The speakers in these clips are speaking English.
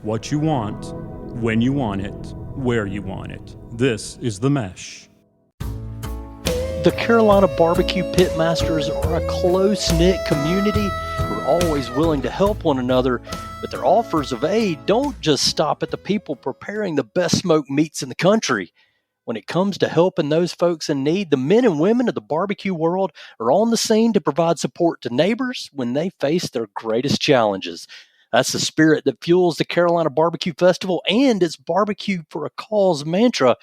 what you want, when you want it, where you want it. This is The Mesh. The Carolina Barbecue Pitmasters are a close-knit community who are always willing to help one another, but their offers of aid don't just stop at the people preparing the best smoked meats in the country. When it comes to helping those folks in need, the men and women of the barbecue world are on the scene to provide support to neighbors when they face their greatest challenges. That's the spirit that fuels the Carolina Barbecue Festival and its Barbecue for a Cause mantra.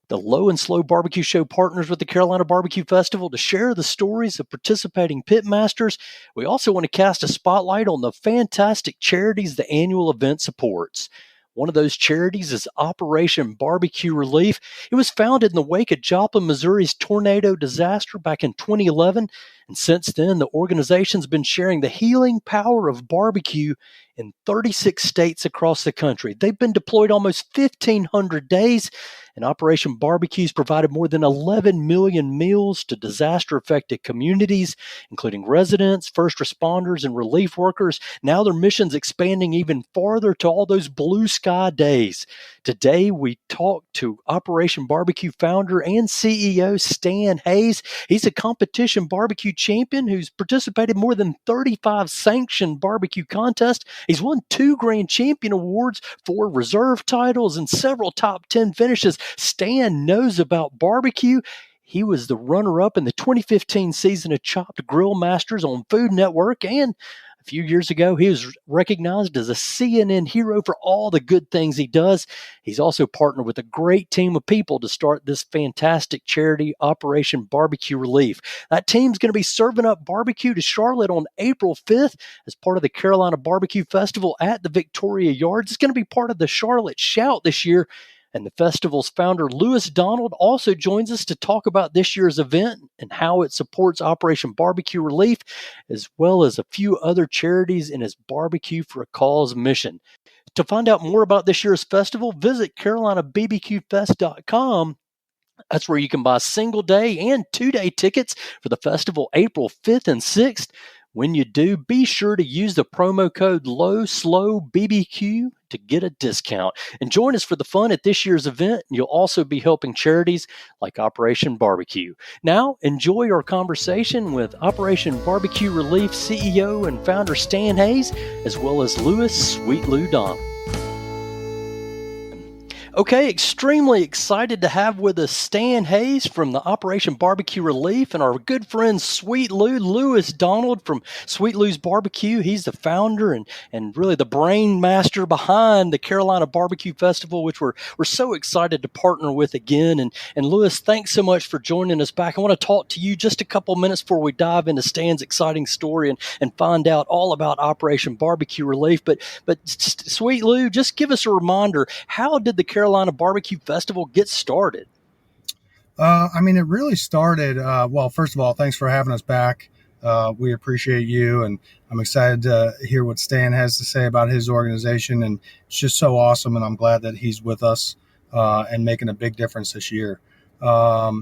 The Low and Slow Barbecue Show partners with the Carolina Barbecue Festival to share the stories of participating pitmasters. We also want to cast a spotlight on the fantastic charities the annual event supports. One of those charities is Operation Barbecue Relief. It was founded in the wake of Joplin, Missouri's tornado disaster back in 2011. And since then, the organization's been sharing the healing power of barbecue in 36 states across the country. They've been deployed almost 1,500 days, and Operation Barbecue's provided more than 11 million meals to disaster-affected communities, including residents, first responders, and relief workers. Now their mission's expanding even farther to all those blue sky days. Today, we talk to Operation Barbecue founder and CEO Stan Hayes. He's a competition barbecue champion who's participated in more than 35 sanctioned barbecue contests. He's won 2 Grand Champion awards, 4 reserve titles, and several top 10 finishes. Stan knows about barbecue. He was the runner-up in the 2015 season of Chopped Grill Masters on Food Network, and a few years ago, he was recognized as a CNN hero for all the good things he does. He's also partnered with a great team of people to start this fantastic charity, Operation Barbecue Relief. That team's going to be serving up barbecue to Charlotte on April 5th as part of the Carolina Barbecue Festival at the Victoria Yards. It's going to be part of the Charlotte Shout this year. And the festival's founder, Lewis Donald, also joins us to talk about this year's event and how it supports Operation Barbecue Relief, as well as a few other charities in his Barbecue for a Cause mission. To find out more about this year's festival, visit CarolinaBBQFest.com. That's where you can buy single-day and 2-day tickets for the festival April 5th and 6th. When you do, be sure to use the promo code LOWSLOWBBQ to get a discount. And join us for the fun at this year's event. You'll also be helping charities like Operation Barbecue. Now, enjoy our conversation with Operation Barbecue Relief CEO and founder Stan Hayes, as well as Lewis Sweet Lou Donald. Okay, extremely excited to have with us Stan Hayes from the Operation Barbecue Relief and our good friend Sweet Lou, Lewis Donald from Sweet Lou's Barbecue. He's the founder and really the brain master behind the Carolina Barbecue Festival, which we're so excited to partner with again. And Lewis, thanks so much for joining us back. I want to talk to you just a couple minutes before we dive into Stan's exciting story and find out all about Operation Barbecue Relief. But Sweet Lou, just give us a reminder, how did the Carolina Barbecue Festival get started? It really started, well, first of all, thanks for having us back. We appreciate you, and I'm excited to hear what Stan has to say about his organization, and it's just so awesome, and I'm glad that he's with us and making a big difference this year. I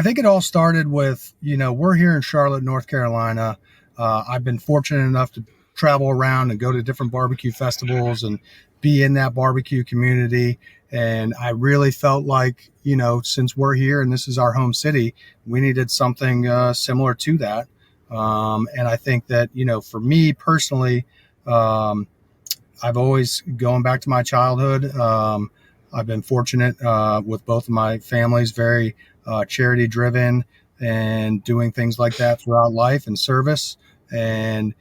think it all started with, we're here in Charlotte, North Carolina. I've been fortunate enough to travel around and go to different barbecue festivals and be in that barbecue community. And I really felt like, since we're here and this is our home city, we needed something similar to that. And I think that, for me personally, I've always, going back to my childhood, I've been fortunate with both of my families, very charity driven and doing things like that throughout life and service. And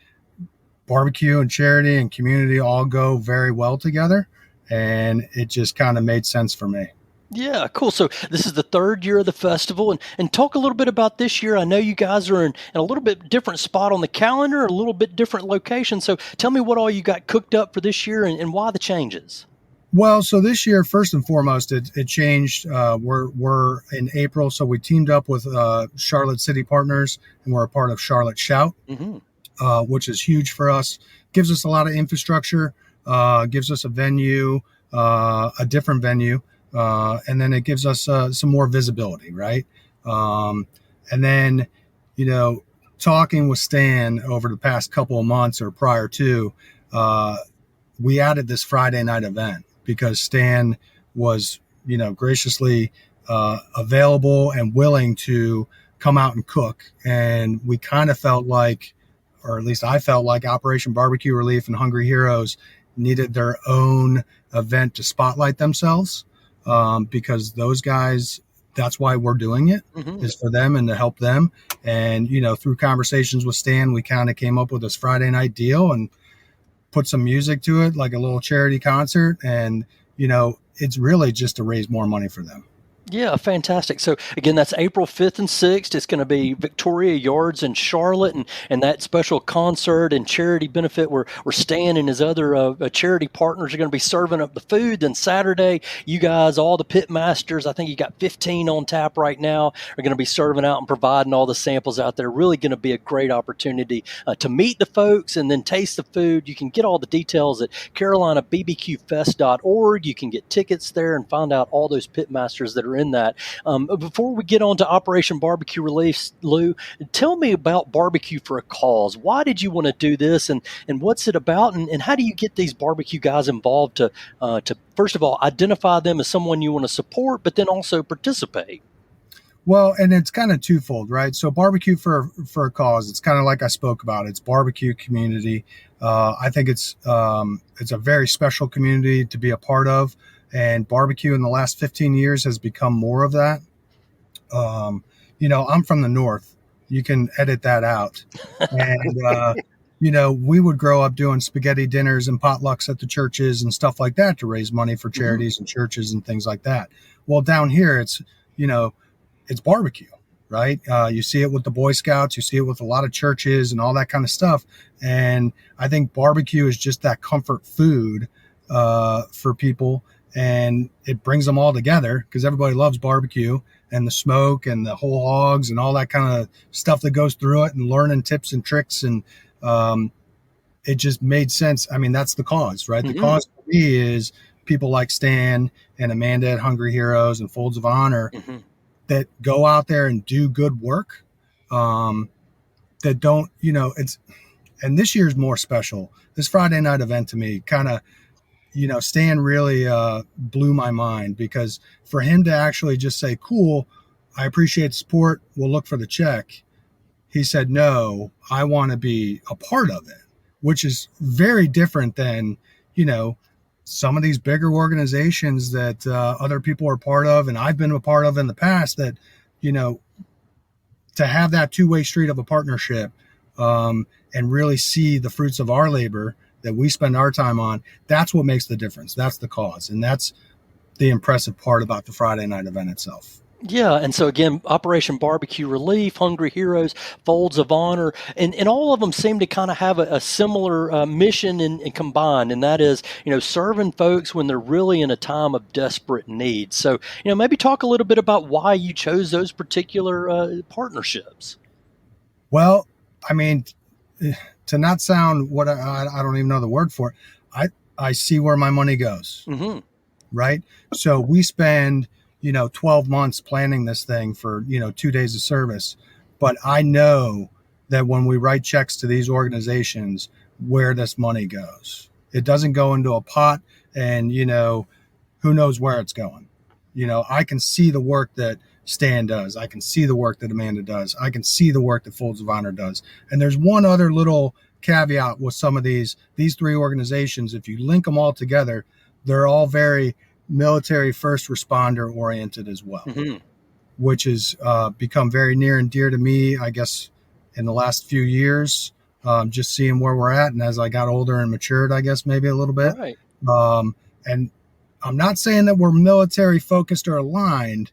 barbecue and charity and community all go very well together. And it just kind of made sense for me. Yeah, cool. So this is the 3rd year of the festival, and talk a little bit about this year. I know you guys are in a little bit different spot on the calendar, a little bit different location. So tell me what all you got cooked up for this year and why the changes. Well, so this year, first and foremost, it changed. We're in April, so we teamed up with Charlotte City Partners, and we're a part of Charlotte Shout, which is huge for us. Gives us a lot of infrastructure. Gives us a venue, a different venue, and then it gives us some more visibility, right? And then, talking with Stan over the past couple of months or prior to, we added this Friday night event because Stan was, graciously available and willing to come out and cook. And we kind of felt like, or at least I felt like, Operation Barbecue Relief and Hungry Heroes needed their own event to spotlight themselves, because those guys, that's why we're doing it, is for them and to help them. And, through conversations with Stan, we kind of came up with this Friday night deal and put some music to it, like a little charity concert. And, it's really just to raise more money for them. Yeah, fantastic. So again, that's April 5th and 6th. It's going to be Victoria Yards in Charlotte, and that special concert and charity benefit where Stan and his other charity partners are going to be serving up the food. Then Saturday, you guys, all the pit masters, I think you got 15 on tap right now, are going to be serving out and providing all the samples out there. Really going to be a great opportunity to meet the folks and then taste the food. You can get all the details at CarolinaBBQFest.org. You can get tickets there and find out all those pit masters that are in that. Before we get on to Operation Barbecue Relief, Lou, tell me about Barbecue for a Cause. Why did you want to do this, and what's it about, and how do you get these barbecue guys involved to first of all identify them as someone you want to support, but then also participate? Well, and it's kind of twofold, right? So Barbecue for a Cause, it's kind of like I spoke about. It's barbecue community. I think it's a very special community to be a part of. And barbecue in the last 15 years has become more of that. I'm from the North. You can edit that out. And, we would grow up doing spaghetti dinners and potlucks at the churches and stuff like that to raise money for charities and churches and things like that. Well, down here, it's barbecue, right? You see it with the Boy Scouts. You see it with a lot of churches and all that kind of stuff. And I think barbecue is just that comfort food for people. And it brings them all together because everybody loves barbecue and the smoke and the whole hogs and all that kind of stuff that goes through it, and learning tips and tricks. And it just made sense. I mean, that's the cause, right? The cause for me is people like Stan and Amanda at Hungry Heroes and Folds of Honor that go out there and do good work, that don't, and this year's more special. This Friday night event to me kind of, Stan really blew my mind, because for him to actually just say, cool, I appreciate the support, we'll look for the check. He said, no, I want to be a part of it, which is very different than, some of these bigger organizations that other people are part of, and I've been a part of in the past, that, to have that two-way street of a partnership and really see the fruits of our labor that we spend our time on, that's what makes the difference. That's the cause. And that's the impressive part about the Friday night event itself. Yeah. And so again, Operation Barbecue Relief, Hungry Heroes, Folds of Honor, and all of them seem to kind of have a similar mission and combined. And that is, serving folks when they're really in a time of desperate need. So, maybe talk a little bit about why you chose those particular partnerships. Well, I mean, to not sound what I don't even know the word for it, I see where my money goes, right? So we spend, 12 months planning this thing for, 2 days of service. But I know that when we write checks to these organizations, where this money goes, it doesn't go into a pot and, who knows where it's going. I can see the work that Stan does. I can see the work that Amanda does. I can see the work that Folds of Honor does. And there's one other little caveat with some of these three organizations. If you link them all together, they're all very military first responder oriented as well, which has become very near and dear to me, I guess, in the last few years, just seeing where we're at. And as I got older and matured, I guess maybe a little bit. Right. And I'm not saying that we're military focused or aligned,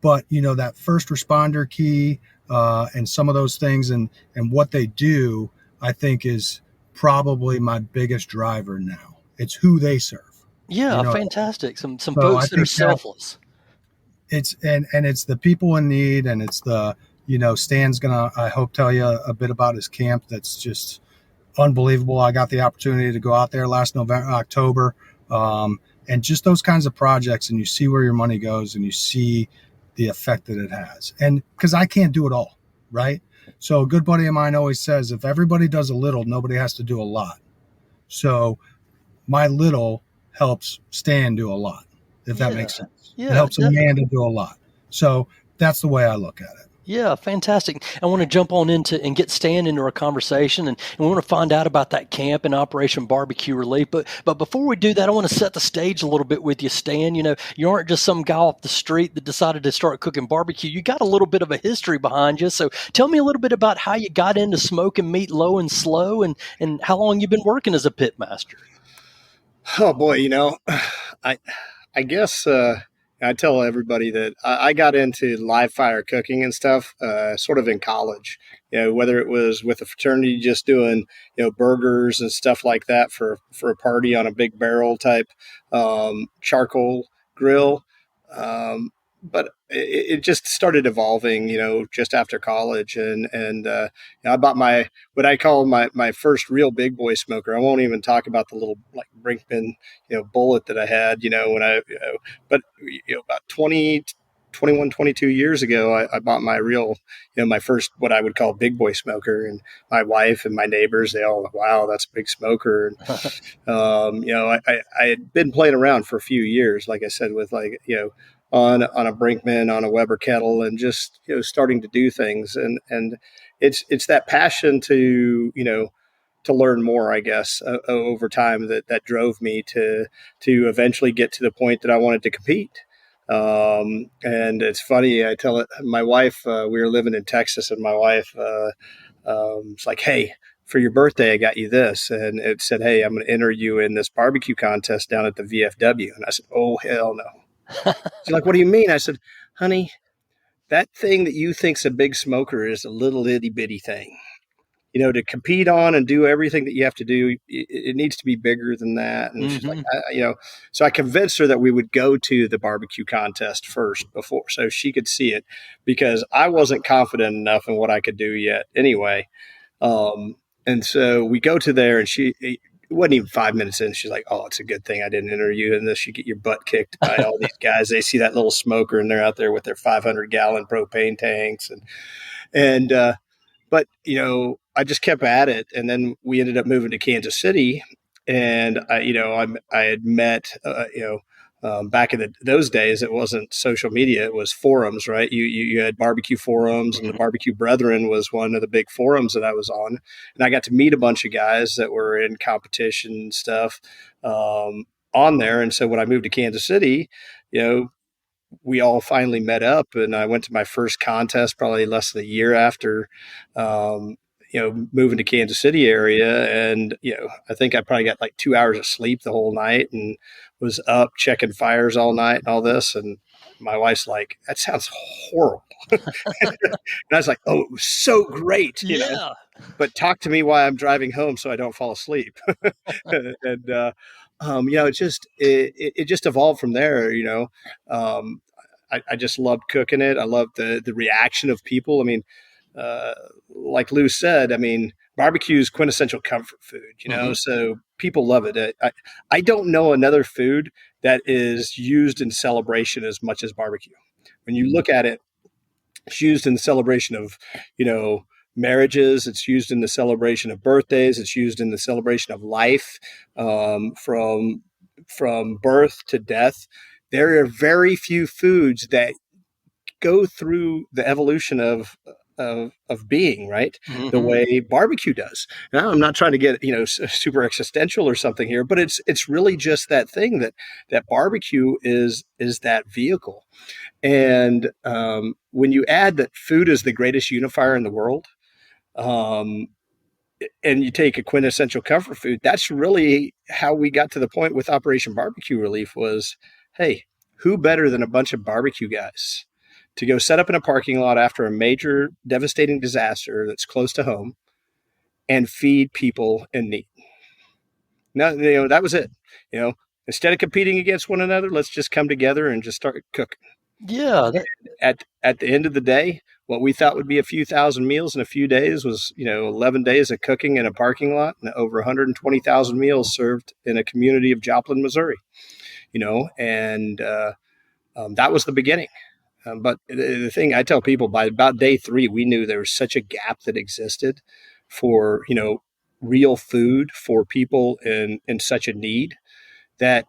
but, that first responder key and some of those things and what they do, I think is probably my biggest driver now. It's who they serve. Yeah, fantastic. Some folks that are selfless. It's and it's the people in need, and it's the, Stan's gonna, I hope, tell you a bit about his camp that's just unbelievable. I got the opportunity to go out there last October, and just those kinds of projects, and you see where your money goes, and you see the effect that it has. And because I can't do it all, right? So a good buddy of mine always says, if everybody does a little, nobody has to do a lot. So my little helps Stan do a lot, if that Yeah. makes sense. It Yeah, helps Amanda do a lot. So that's the way I look at it. yeah, fantastic. I want to jump on into and get Stan into our conversation, and we want to find out about that camp and Operation Barbecue Relief. But before we do that, I want to set the stage a little bit with you, Stan. You know, you aren't just some guy off the street that decided to start cooking barbecue. You got a little bit of a history behind you. So tell me a little bit about how you got into smoking meat low and slow, and how long you've been working as a pit master. Oh boy, I I guess I tell everybody that I got into live fire cooking and stuff sort of in college. Whether it was with a fraternity just doing burgers and stuff like that for a party on a big barrel type charcoal grill. Um, but it just started evolving, just after college, and I bought my what I call my first real big boy smoker. I won't even talk about the little like Brinkman bullet that I had, when but about 20, 21, 22 years ago, I bought my real, my first, what I would call big boy smoker. And my wife and my neighbors, they all, wow, that's a big smoker. And, I had been playing around for a few years, like I said, with like, on a Brinkman, on a Weber kettle, and just, starting to do things. And it's that passion to learn more, I guess, over time that drove me to eventually get to the point that I wanted to compete. And it's funny, I tell it, my wife, we were living in Texas, and my wife was like, "Hey, for your birthday, I got you this," and it said, "Hey, I'm going to enter you in this barbecue contest down at the VFW." And I said, "Oh hell no!" She's like, "What do you mean?" I said, "Honey, that thing that you think's a big smoker is a little itty bitty thing. To compete on and do everything that you have to do, it needs to be bigger than that." And she's like, Hmm. so I convinced her that we would go to the barbecue contest first before, so she could see it, because I wasn't confident enough in what I could do yet anyway. Um, and so we go to there, and it wasn't even 5 minutes in. She's like, "Oh, it's a good thing I didn't enter you in this. You get your butt kicked by all these guys. They see that little smoker, and they're out there with their 500-gallon propane tanks." And but I just kept at it, and then we ended up moving to Kansas City, and I had met back in those days, it wasn't social media, it was forums, right? You had barbecue forums, and the Barbecue Brethren was one of the big forums that I was on, and I got to meet a bunch of guys that were in competition and stuff on there. And so when I moved to Kansas City, you know we all finally met up, and I went to my first contest probably less than a year after, moving to Kansas City area. And, I think I probably got like 2 hours of sleep the whole night, and was up checking fires all night and all this. And my wife's like, "That sounds horrible." And I was like, "Oh, it was so great, Yeah. but talk to me while I'm driving home so I don't fall asleep." And, it just evolved from there. Um, I just loved cooking it. I loved the reaction of people. I mean, uh, like Lou said, I mean, barbecue is quintessential comfort food, Hmm. so people love it. I don't know another food that is used in celebration as much as barbecue. When you look at it, it's used in the celebration of, marriages. It's used in the celebration of birthdays. It's used in the celebration of life, from birth to death. There are very few foods that go through the evolution of being, right, the Hmm. way barbecue does. Now, I'm not trying to get super existential or something here, but it's really just that thing that barbecue is that vehicle. And when you add that food is the greatest unifier in the world, um, and you take a quintessential comfort food, that's really how we got to the point with Operation Barbecue Relief was, hey, who better than a bunch of barbecue guys to go set up in a parking lot after a major devastating disaster that's close to home and feed people in need? No, that was it. You know, Instead of competing against one another, let's just come together and just start cooking. Yeah. At the end of the day, what we thought would be a few thousand meals in a few days was 11 days of cooking in a parking lot, and over 120,000 meals served in a community of Joplin, Missouri. And that was the beginning. But the thing I tell people, by about day 3, we knew there was such a gap that existed for real food for people in such a need that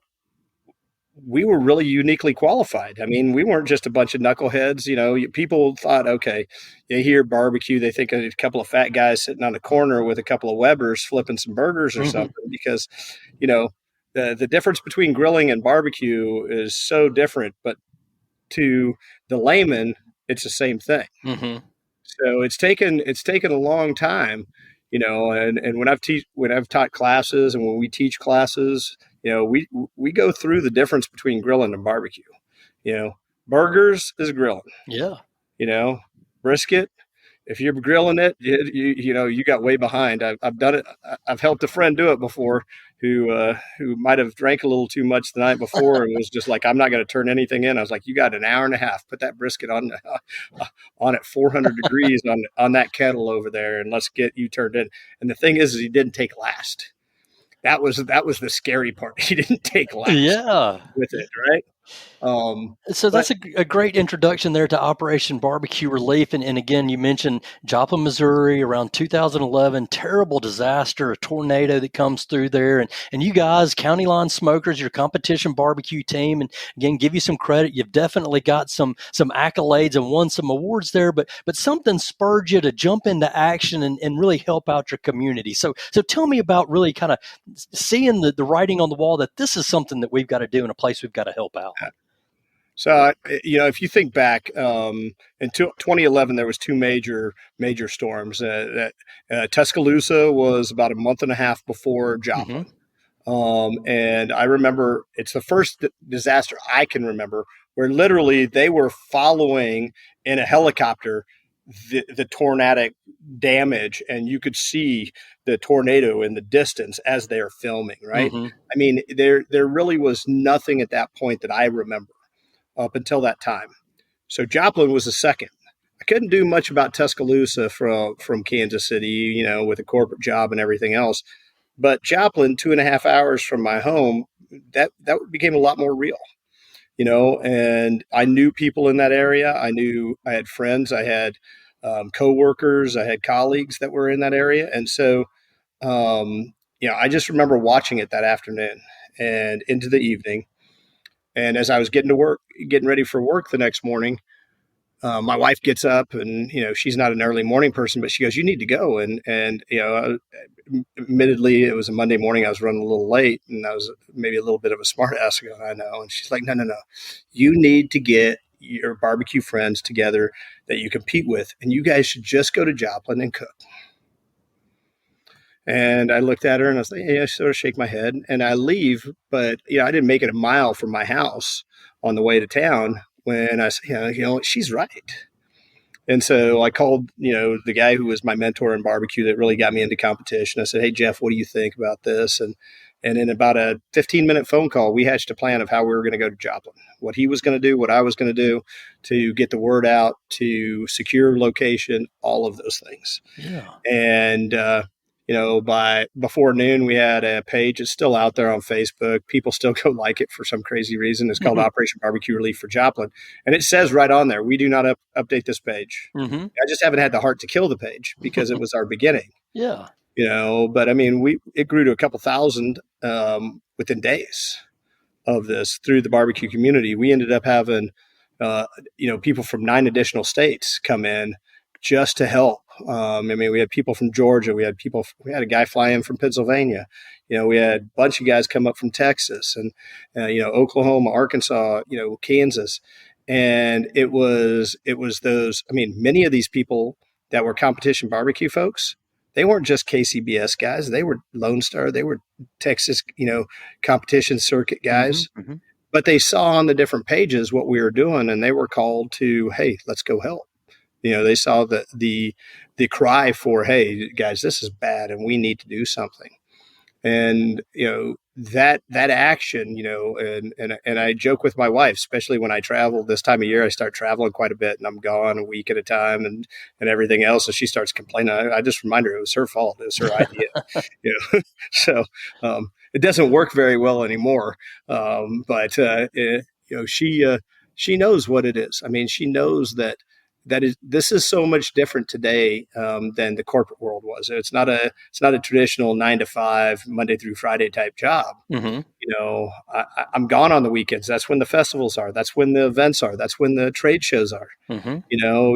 we were really uniquely qualified. I mean, we weren't just a bunch of knuckleheads. People thought, okay, they hear barbecue, they think of a couple of fat guys sitting on a corner with a couple of Webbers flipping some burgers or something. Because, you know, the difference between grilling and barbecue is so different. But to the layman, it's the same thing. So it's taken a long time, and when I've taught classes and when we teach classes, we go through the difference between grilling and barbecue. Burgers is grilling. Yeah. Brisket, if you're grilling it, you got way behind. I've done it. I've helped a friend do it before, who might have drank a little too much the night before and was just like, I'm not going to turn anything in. I was like, you got an hour and a half. Put that brisket on at 400 degrees on that kettle over there, and let's get you turned in. And the thing is he didn't take last. That was the scary part. He didn't take last. Yeah. With it, right? So that's a great introduction there to Operation Barbecue Relief. And again, you mentioned Joplin, Missouri, around 2011, terrible disaster, a tornado that comes through there. And you guys, County Line Smokers, your competition barbecue team, and again, give you some credit. You've definitely got some accolades and won some awards there, but something spurred you to jump into action and really help out your community. So tell me about really kind of seeing the writing on the wall that this is something that we've got to do in a place we've got to help out. So, if you think back, in 2011, there was two major storms. Tuscaloosa was about a month and a half before Joplin. And I remember it's the first disaster I can remember where literally they were following in a helicopter the tornadic damage, and you could see the tornado in the distance as they are filming, right? I mean, there really was nothing at that point that I remember up until that time. So Joplin was the second. I couldn't do much about Tuscaloosa from Kansas City, with a corporate job and everything else. But Joplin, 2.5 hours from my home, that became a lot more real, and I knew people in that area. I had friends, I had coworkers, I had colleagues that were in that area. And so, I just remember watching it that afternoon and into the evening. And as I was getting ready for work the next morning, my wife gets up and, she's not an early morning person, but she goes, you need to go. And admittedly, it was a Monday morning. I was running a little late and I was maybe a little bit of a smart ass going, I know. And she's like, no. You need to get your barbecue friends together that you compete with. And you guys should just go to Joplin and cook. And I looked at her and I was like, I sort of shake my head and I leave. But, I didn't make it a mile from my house on the way to town when I said, she's right. And so I called, the guy who was my mentor in barbecue that really got me into competition. I said, hey, Jeff, what do you think about this? And in about a 15-minute phone call, we hatched a plan of how we were going to go to Joplin, what he was going to do, what I was going to do to get the word out, to secure location, all of those things. Yeah. And, by before noon, we had a page. It's still out there on Facebook. People still go like it for some crazy reason. It's called Operation Barbecue Relief for Joplin. And it says right on there, we do not update this page. I just haven't had the heart to kill the page because it was our beginning. Yeah. But I mean, it grew to a couple thousand within days of this through the barbecue community. We ended up having, people from 9 additional states come in just to help. We had people from Georgia. We had a guy fly in from Pennsylvania. We had a bunch of guys come up from Texas and, Oklahoma, Arkansas, Kansas. And it was those, many of these people that were competition barbecue folks, they weren't just KCBS guys. They were Lone Star. They were Texas, competition circuit guys. But they saw on the different pages what we were doing and they were called to, hey, let's go help. They saw the cry for, hey, guys, this is bad and we need to do something. And, that action, and I joke with my wife, especially when I travel this time of year, I start traveling quite a bit and I'm gone a week at a time and everything else. And she starts complaining. I just remind her it was her fault. It was her idea. So it doesn't work very well anymore. But she knows what it is. She knows that this is so much different today than the corporate world was. It's not a traditional 9 to 5 Monday through Friday type job. Mm-hmm. I'm gone on the weekends. That's when the festivals are. That's when the events are. That's when the trade shows are. Mm-hmm.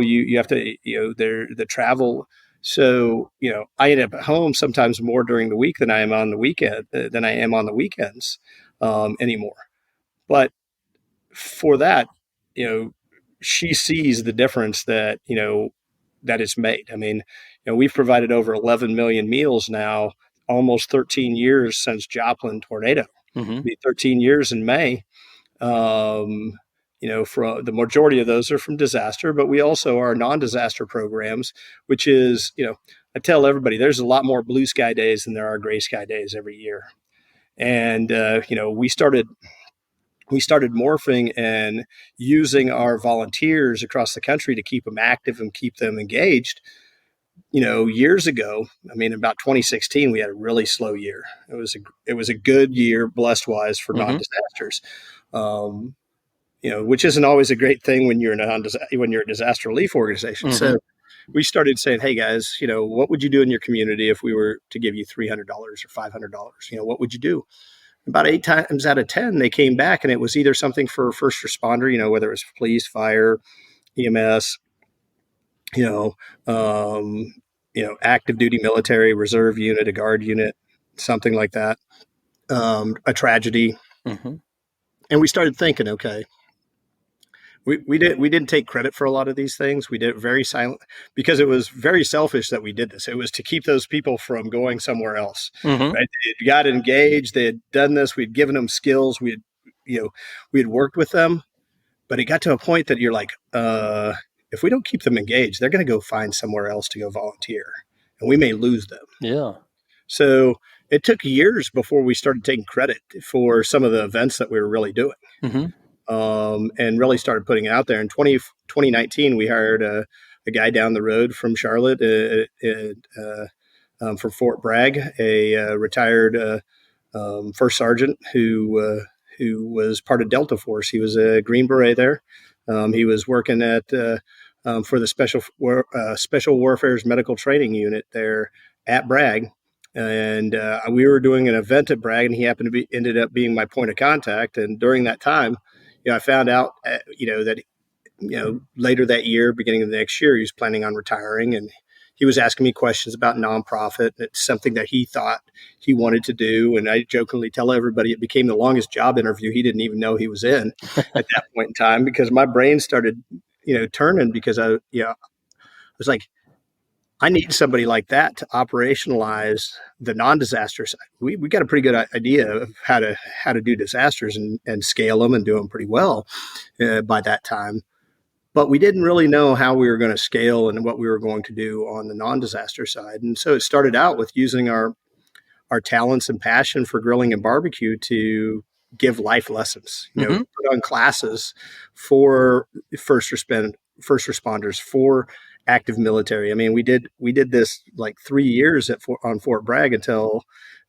You have to, the travel. So, I end up at home sometimes more during the week than I am on the weekends anymore. But for that, she sees the difference that it's made. I mean, we've provided over 11 million meals now, almost 13 years since Joplin tornado. Mm-hmm. It'll be 13 years in May. For the majority of those are from disaster, but we also are non-disaster programs, which is, I tell everybody there's a lot more blue sky days than there are gray sky days every year. And, we started morphing and using our volunteers across the country to keep them active and keep them engaged. Years ago, I mean, about 2016, we had a really slow year. It was a good year, blessed wise, for Mm-hmm. non-disasters. Which isn't always a great thing when you're a disaster relief organization. Mm-hmm. So we started saying, hey guys, what would you do in your community if we were to give you $300 or $500? What would you do? About 8 times out of 10, they came back and it was either something for a first responder, whether it was police, fire, EMS, active duty military, reserve unit, a guard unit, something like that, a tragedy. Mm-hmm. And we started thinking, okay, we didn't take credit for a lot of these things. We did it very silent because it was very selfish that we did this. It was to keep those people from going somewhere else. Mm-hmm. Right? They got engaged. They had done this. We'd given them skills. We had worked with them, but it got to a point that you're like, if we don't keep them engaged, they're going to go find somewhere else to go volunteer, and we may lose them. Yeah. So it took years before we started taking credit for some of the events that we were really doing. Mm-hmm. And really started putting it out there. In 2019, we hired a guy down the road from Charlotte from Fort Bragg, a retired first sergeant who was part of Delta Force. He was a Green Beret there. He was working at for the Special Warfare's Medical Training Unit there at Bragg. And we were doing an event at Bragg, and he ended up being my point of contact. And during that time, I found out, that, later that year, beginning of the next year, he was planning on retiring, and he was asking me questions about nonprofit. It's something that he thought he wanted to do. And I jokingly tell everybody it became the longest job interview he didn't even know he was in at that point in time, because my brain started, turning, because I was like, I need somebody like that to operationalize the non-disaster side. We got a pretty good idea of how to do disasters and scale them and do them pretty well by that time. But we didn't really know how we were going to scale and what we were going to do on the non-disaster side. And so it started out with using our talents and passion for grilling and barbecue to give life lessons, Mm-hmm. put on classes for first responders, for active military. I mean, we did this like 3 years on Fort Bragg until,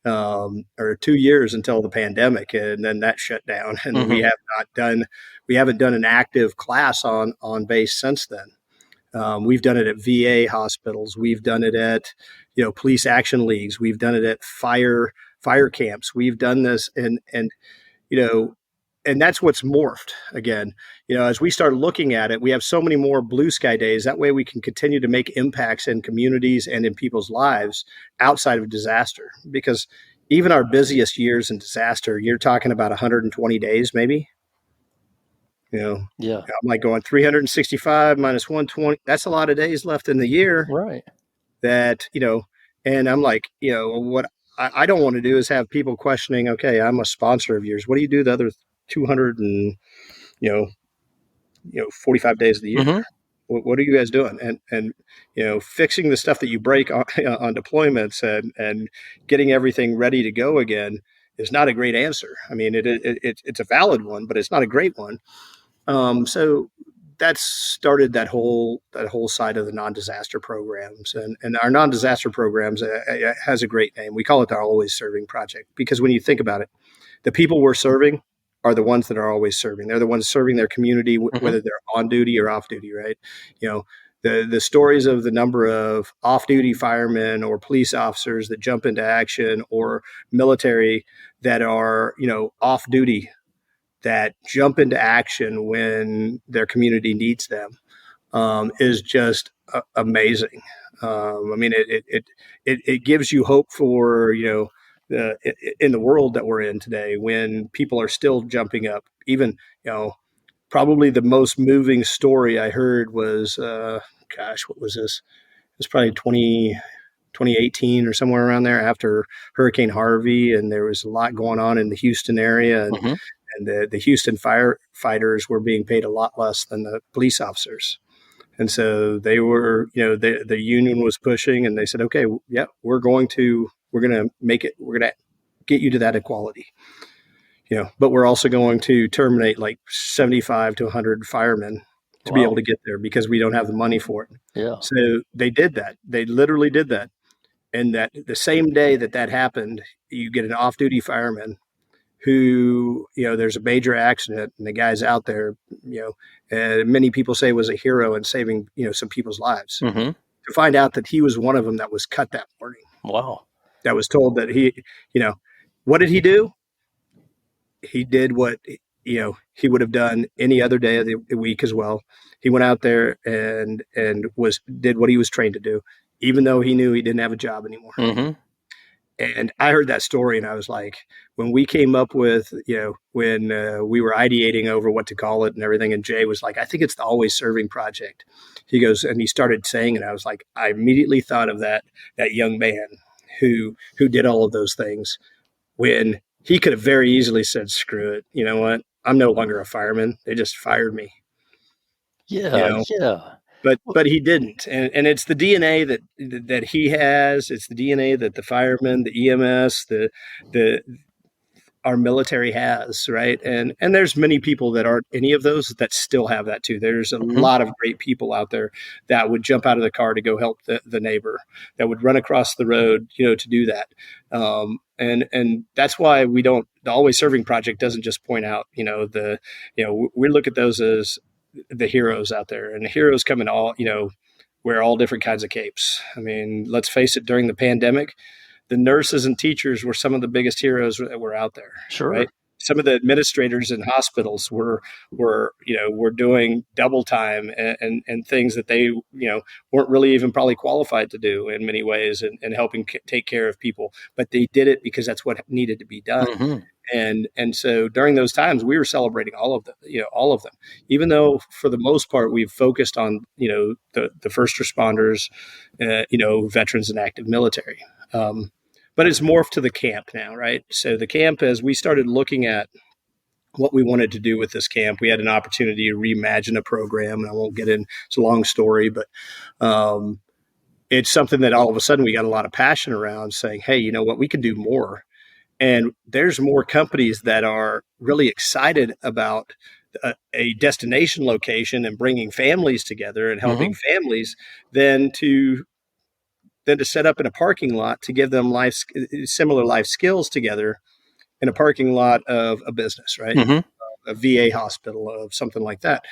or 2 years until the pandemic, and then that shut down. And Mm-hmm. we haven't done an active class on base since then. We've done it at VA hospitals. We've done it at, police action leagues. We've done it at fire camps. We've done this, and that's what's morphed again. As we start looking at it, we have so many more blue sky days. That way we can continue to make impacts in communities and in people's lives outside of disaster. Because even our busiest years in disaster, you're talking about 120 days, maybe. Yeah. I'm like going 365 minus 120. That's a lot of days left in the year. Right. That, and I'm like, what I don't want to do is have people questioning, okay, I'm a sponsor of yours. What do you do the other 200 and 45 days of the year? Mm-hmm. What are you guys doing? And fixing the stuff that you break on deployments and getting everything ready to go again is not a great answer. I mean, it's a valid one, but it's not a great one. So that started that whole side of the non-disaster programs, and our non-disaster programs has a great name. We call it our Always Serving Project, because when you think about it, the people we're serving are the ones that are always serving. They're the ones serving their community, whether they're on duty or off duty, right? You know, the stories of the number of off-duty firemen or police officers that jump into action, or military that are, you know, off-duty, that jump into action when their community needs them, is just amazing. I mean, it gives you hope for, you know, in the world that we're in today, when people are still jumping up. Even, you know, probably the most moving story I heard was, gosh, what was this? It was probably 2018 or somewhere around there, after Hurricane Harvey, and there was a lot going on in the Houston area, and the Houston firefighters were being paid a lot less than the police officers. And so they were, you know, the union was pushing, and they said, okay, yeah, we're going to make it, we're going to get you to that equality, you know, but we're also going to terminate like 75 to 100 firemen to be able to get there, because we don't have the money for it. Yeah. So they did that. They literally did that. And that the same day that happened, you get an off-duty fireman who, you know, there's a major accident, and the guy's out there, you know, and many people say was a hero in saving, you know, some people's lives. To find out that he was one of them that was cut that morning. Wow. That was told that he, you know, what did he do? He did what, you know, he would have done any other day of the week as well. He went out there and did what he was trained to do, even though he knew he didn't have a job anymore. And I heard that story, and I was like, when we came up with, you know, when we were ideating over what to call it and everything, and Jay was like, I think it's the Always Serving Project. He goes, and he started saying it. I was like, I immediately thought of that young man who did all of those things, when he could have very easily said, screw it. You know what? I'm no longer a fireman. They just fired me. Yeah. You know? Yeah. But he didn't, and it's the DNA that he has. It's the DNA that the firemen, the EMS, the our military has, right? And there's many people that aren't any of those that still have that too. There's a lot of great people out there that would jump out of the car to go help the neighbor, that would run across the road, you know, to do that. And that's why the Always Serving Project doesn't just point out, you know, we look at those as the heroes out there, and the heroes come in all, you know, wear all different kinds of capes. I mean, let's face it, during the pandemic, the nurses and teachers were some of the biggest heroes that were out there. Sure. Right? Some of the administrators in hospitals were doing double time and things that they, you know, weren't really even probably qualified to do in many ways, and helping take care of people. But they did it because that's what needed to be done. And so during those times, we were celebrating all of them, even though for the most part, we've focused on, you know, the first responders, you know, veterans and active military. But it's morphed to the camp now, right? So the camp, as we started looking at what we wanted to do with this camp, we had an opportunity to reimagine a program. And I won't get in, it's a long story, but it's something that all of a sudden we got a lot of passion around, saying, hey, you know what, we can do more. And there's more companies that are really excited about a destination location and bringing families together and helping families than to set up in a parking lot to give them similar life skills together in a parking lot of a business, right? A VA hospital, of something like that.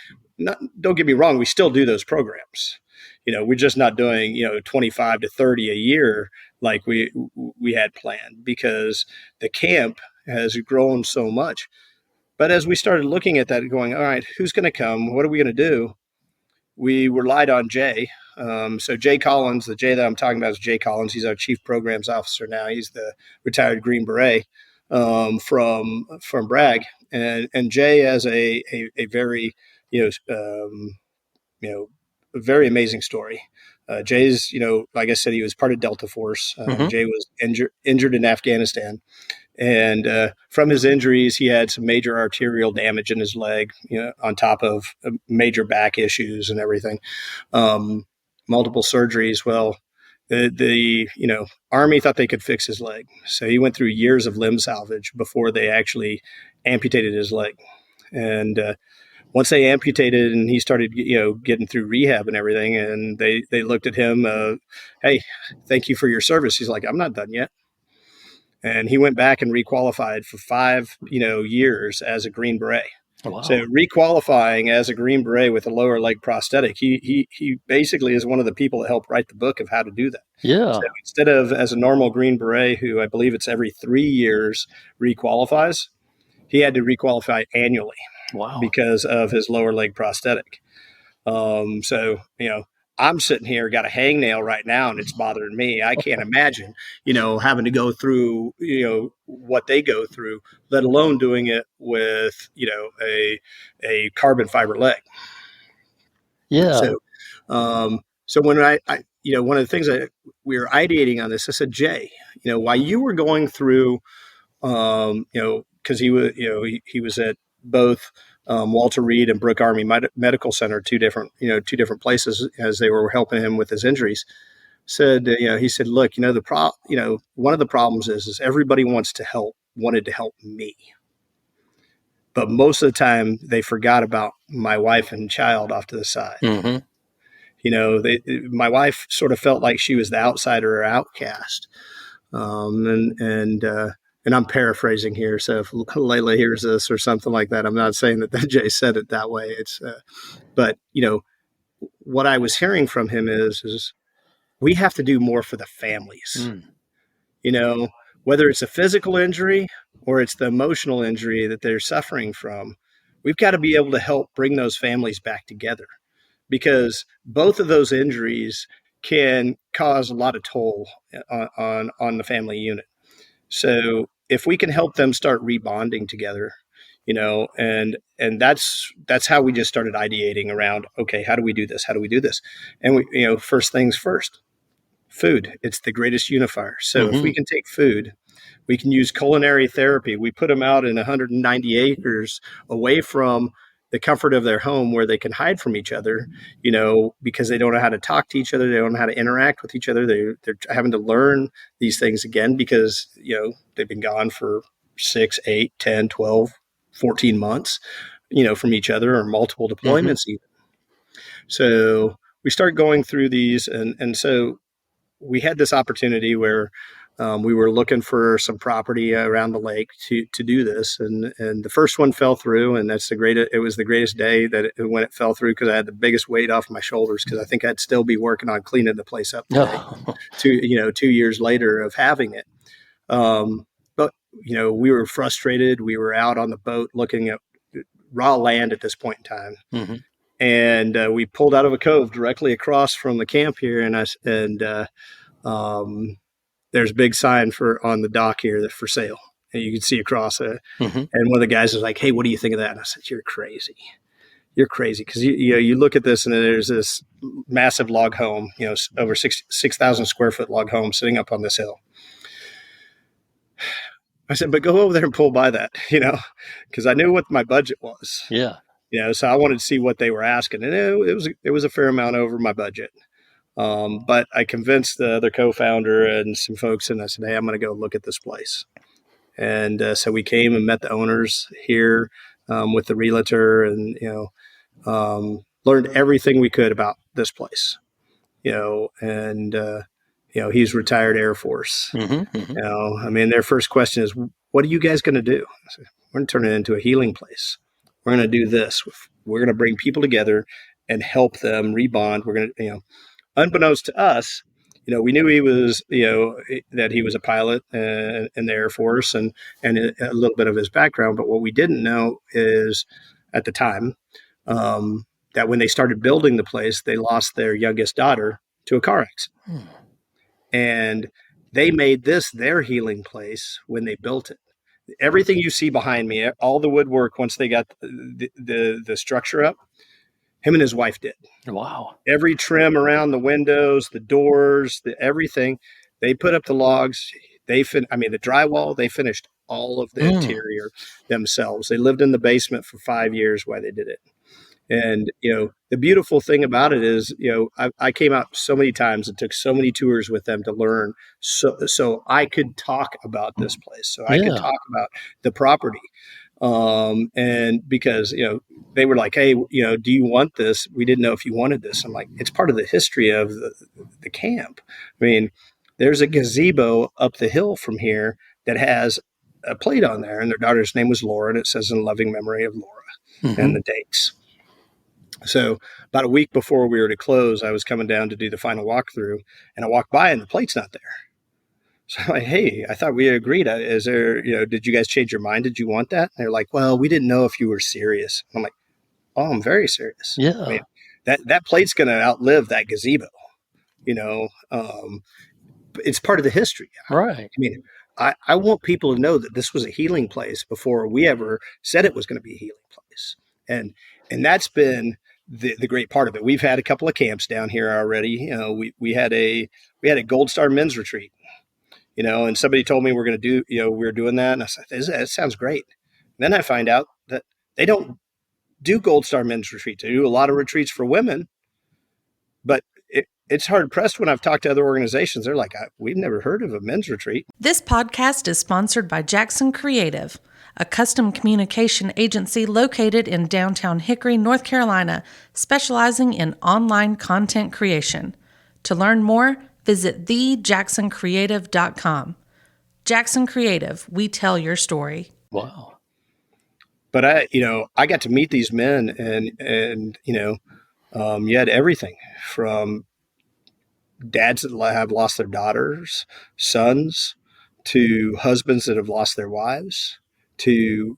Don't get me wrong, we still do those programs. You know, we're just not doing, you know, 25 to 30 a year like we had planned, because the camp has grown so much. But as we started looking at that and going, all right, who's going to come? What are we going to do? We relied on Jay. So Jay Collins, the Jay that I'm talking about is Jay Collins. He's our chief programs officer now. He's the retired Green Beret from Bragg. And Jay has a very, you know, a very amazing story. Jay's, you know, like I said, he was part of Delta Force. Jay was injured in Afghanistan. And from his injuries, he had some major arterial damage in his leg, you know, on top of major back issues and everything, multiple surgeries. Well, the you know, Army thought they could fix his leg. So he went through years of limb salvage before they actually amputated his leg. And once they amputated and he started, you know, getting through rehab and everything, and they looked at him, hey, thank you for your service. He's like, I'm not done yet. and he went back and requalified for 5 years as a Green Beret. Wow. So requalifying as a Green Beret with a lower leg prosthetic, he basically is one of the people that helped write the book of how to do that. Yeah. So instead of as a normal Green Beret, who I believe it's every 3 years requalifies, he had to requalify annually. Wow. Because of his lower leg prosthetic. So, I'm sitting here, got a hangnail right now, and it's bothering me. I can't imagine, having to go through, what they go through, let alone doing it with, a carbon fiber leg. Yeah. So when I one of the things that we were ideating on this, I said, Jay, while you were going through, because he was at both Walter Reed and Brooke Army Medical Center, two different places as they were helping him with his injuries. He said, look, one of the problems is everybody wanted to help me, but most of the time they forgot about my wife and child off to the side. Mm-hmm. My wife sort of felt like she was the outsider or outcast, and I'm paraphrasing here. So if Layla hears this or something like that, I'm not saying that Jay said it that way. But what I was hearing from him is we have to do more for the families. Whether it's a physical injury or it's the emotional injury that they're suffering from, we've got to be able to help bring those families back together, because both of those injuries can cause a lot of toll on the family unit. So if we can help them start rebonding together, and that's how we just started ideating around, okay, how do we do this? How do we do this? And we, first things first, food. It's the greatest unifier. So if we can take food, we can use culinary therapy. We put them out in 190 acres away from the comfort of their home where they can hide from each other, because they don't know how to talk to each other. They don't know how to interact with each other. They're having to learn these things again because, they've been gone for 6, 8, 10, 12, 14 months, from each other, or multiple deployments even. So we start going through these. And so we had this opportunity where we were looking for some property around the lake to do this, and the first one fell through, and it was the greatest day when it fell through, because I had the biggest weight off my shoulders, because I think I'd still be working on cleaning the place up today, 2 years later of having it. But we were frustrated. We were out on the boat looking at raw land at this point in time, and we pulled out of a cove directly across from the camp here, and there's a big sign on the dock here that for sale, and you can see across it. And one of the guys was like, "Hey, what do you think of that?" And I said, "You're crazy. You're crazy." Cause you look at this and there's this massive log home, over 6,000 square foot log home sitting up on this hill. I said, "But go over there and pull by that," cause I knew what my budget was. Yeah. So I wanted to see what they were asking, and it was a fair amount over my budget. But I convinced the other co-founder and some folks, and I said, "Hey, I'm going to go look at this place." And so we came and met the owners here with the realtor, and learned everything we could about this place. He's retired Air Force. Their first question is, "What are you guys going to do?" I said, "We're going to turn it into a healing place. We're going to do this. We're going to bring people together and help them rebond. We're going to, unbeknownst to us, we knew he was, that he was a pilot in the Air Force and a little bit of his background. But what we didn't know is at the time that when they started building the place, they lost their youngest daughter to a car accident. And they made this their healing place when they built it. Everything you see behind me, all the woodwork, once they got the structure up, him and his wife did. Wow. Every trim around the windows, the doors, everything. They put up the logs. The drywall, they finished all of the interior themselves. They lived in the basement for 5 years while they did it. And, the beautiful thing about it is, I came out so many times and took so many tours with them to learn. So I could talk about this place. So I could talk about the property. And because, they were like, "Hey, do you want this? We didn't know if you wanted this." I'm like, "It's part of the history of the camp. There's a gazebo up the hill from here that has a plate on there, and their daughter's name was Laura, and it says in loving memory of Laura and the dates. So about a week before we were to close, I was coming down to do the final walkthrough, and I walked by and the plate's not there. So I'm like, hey, I thought we agreed. Is there, did you guys change your mind? Did you want that? And they're like, well, we didn't know if you were serious. I'm like, oh, I'm very serious. Yeah. I mean, that plate's going to outlive that gazebo. It's part of the history. Right. I mean, I want people to know that this was a healing place before we ever said it was going to be a healing place. And that's been the great part of it. We've had a couple of camps down here already. We had a Gold Star men's retreat, and somebody told me we're going to do, we're doing that. And I said, that sounds great. And then I find out that they don't do Gold Star men's retreats. They do a lot of retreats for women, but it's hard pressed when I've talked to other organizations. They're like, we've never heard of a men's retreat. This podcast is sponsored by Jackson Creative, a custom communication agency located in downtown Hickory, North Carolina, specializing in online content creation. To learn more, visit thejacksoncreative.com. Jackson Creative, we tell your story. Wow. But I got to meet these men, and you had everything from dads that have lost their daughters, sons, to husbands that have lost their wives, to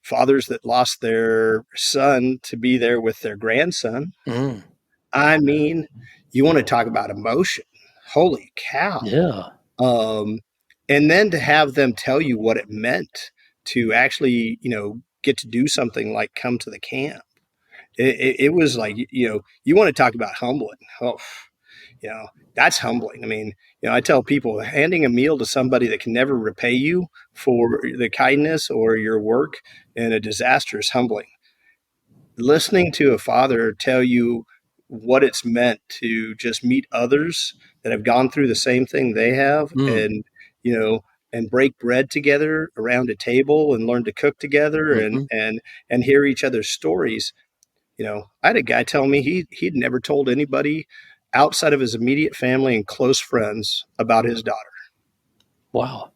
fathers that lost their son to be there with their grandson. I mean, you want to talk about emotion. Holy cow. Yeah. And then to have them tell you what it meant to actually, get to do something like come to the camp. It was like, you want to talk about humbling. Oh, that's humbling. I mean, I tell people handing a meal to somebody that can never repay you for the kindness or your work in a disaster is humbling. Listening to a father tell you what it's meant to just meet others that have gone through the same thing they have and break bread together around a table and learn to cook together and hear each other's stories. I had a guy tell me he'd never told anybody outside of his immediate family and close friends about his daughter. Wow.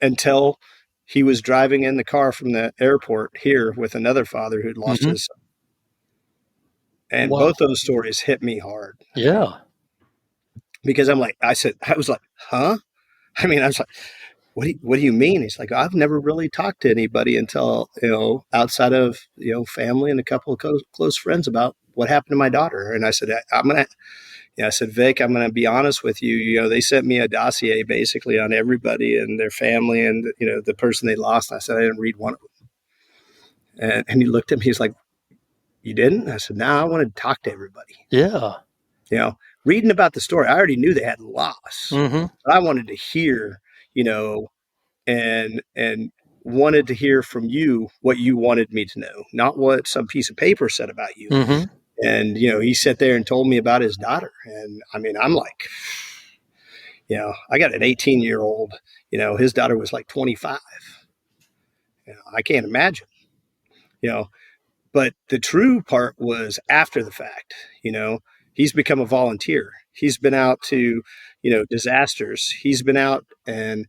Until he was driving in the car from the airport here with another father who'd lost his son. And both those stories hit me hard. Yeah. Because I was like, huh? I mean, I was like, what do you mean? He's like, I've never really talked to anybody until, outside of, family and a couple of close friends about what happened to my daughter. And I said, Vic, I'm going to be honest with you. They sent me a dossier basically on everybody and their family and, the person they lost. I said, I didn't read one of them. And he looked at me, he's like, you didn't? I said, no, I wanted to talk to everybody. Yeah. Reading about the story, I already knew they had loss. But I wanted to hear, and wanted to hear from you what you wanted me to know, not what some piece of paper said about you. And, he sat there and told me about his daughter. And I mean, I'm like, I got an 18-year-old, his daughter was like 25. I can't imagine, but the true part was after the fact, he's become a volunteer. He's been out to, disasters. He's been out and,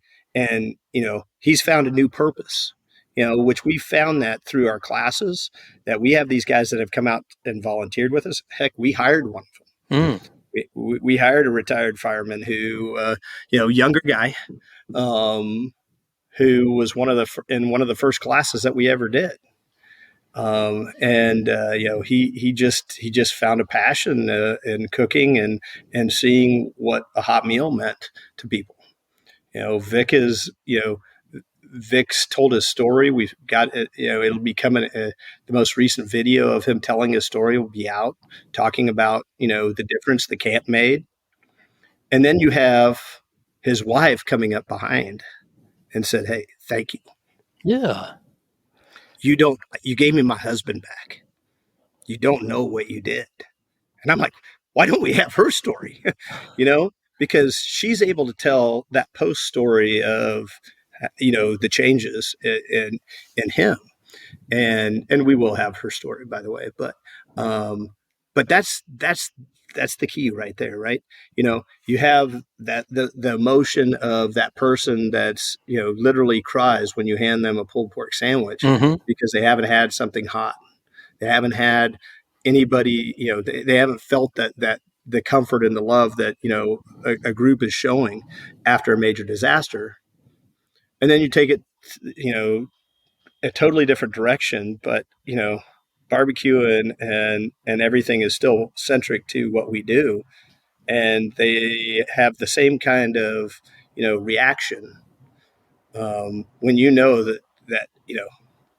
he's found a new purpose, which we found that through our classes that we have these guys that have come out and volunteered with us. Heck, we hired one of them. We hired a retired fireman who, younger guy, who was in one of the first classes that we ever did. He just found a passion in cooking and seeing what a hot meal meant to people. Vic's told his story. We've got it. It'll be coming. The most recent video of him telling his story will be out, talking about the difference the camp made. And then you have his wife coming up behind and said, "Hey, thank you. Yeah. You gave me my husband back. You don't know what you did." And I'm like, why don't we have her story? Because she's able to tell that post story of, the changes in him. And we will have her story, by the way. But that's that's the key right there, right? You have that the emotion of that person that's literally cries when you hand them a pulled pork sandwich Mm-hmm. because they haven't had something hot. They haven't had anybody, they haven't felt that the comfort and the love that a group is showing after a major disaster. And then you take it, a totally different direction, but barbecue and everything is still centric to what we do, and they have the same kind of reaction when that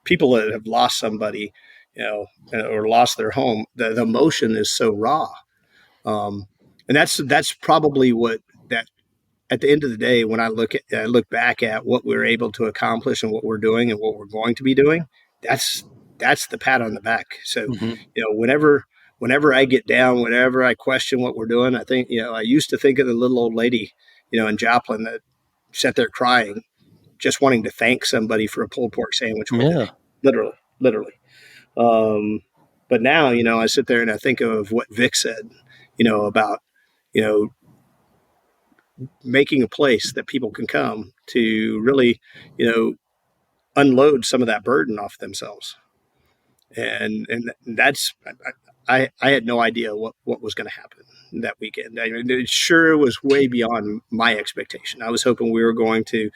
people that have lost somebody, or lost their home. The emotion is so raw, um, and that's probably what that at the end of the day, when I look back at what we're able to accomplish and what we're doing and what we're going to be doing, that's that's the pat on the back. So, Mm-hmm. whenever I get down, whenever I question what we're doing, I think I used to think of the little old lady, in Joplin that sat there crying, just wanting to thank somebody for a pulled pork sandwich one day, Yeah. literally, literally. Um, but now, I sit there and I think of what Vic said, about you know making a place that people can come to really, you know, unload some of that burden off themselves. And that's I had no idea what was going to happen that weekend. I mean, it sure was way beyond my expectation. I was hoping we were going to,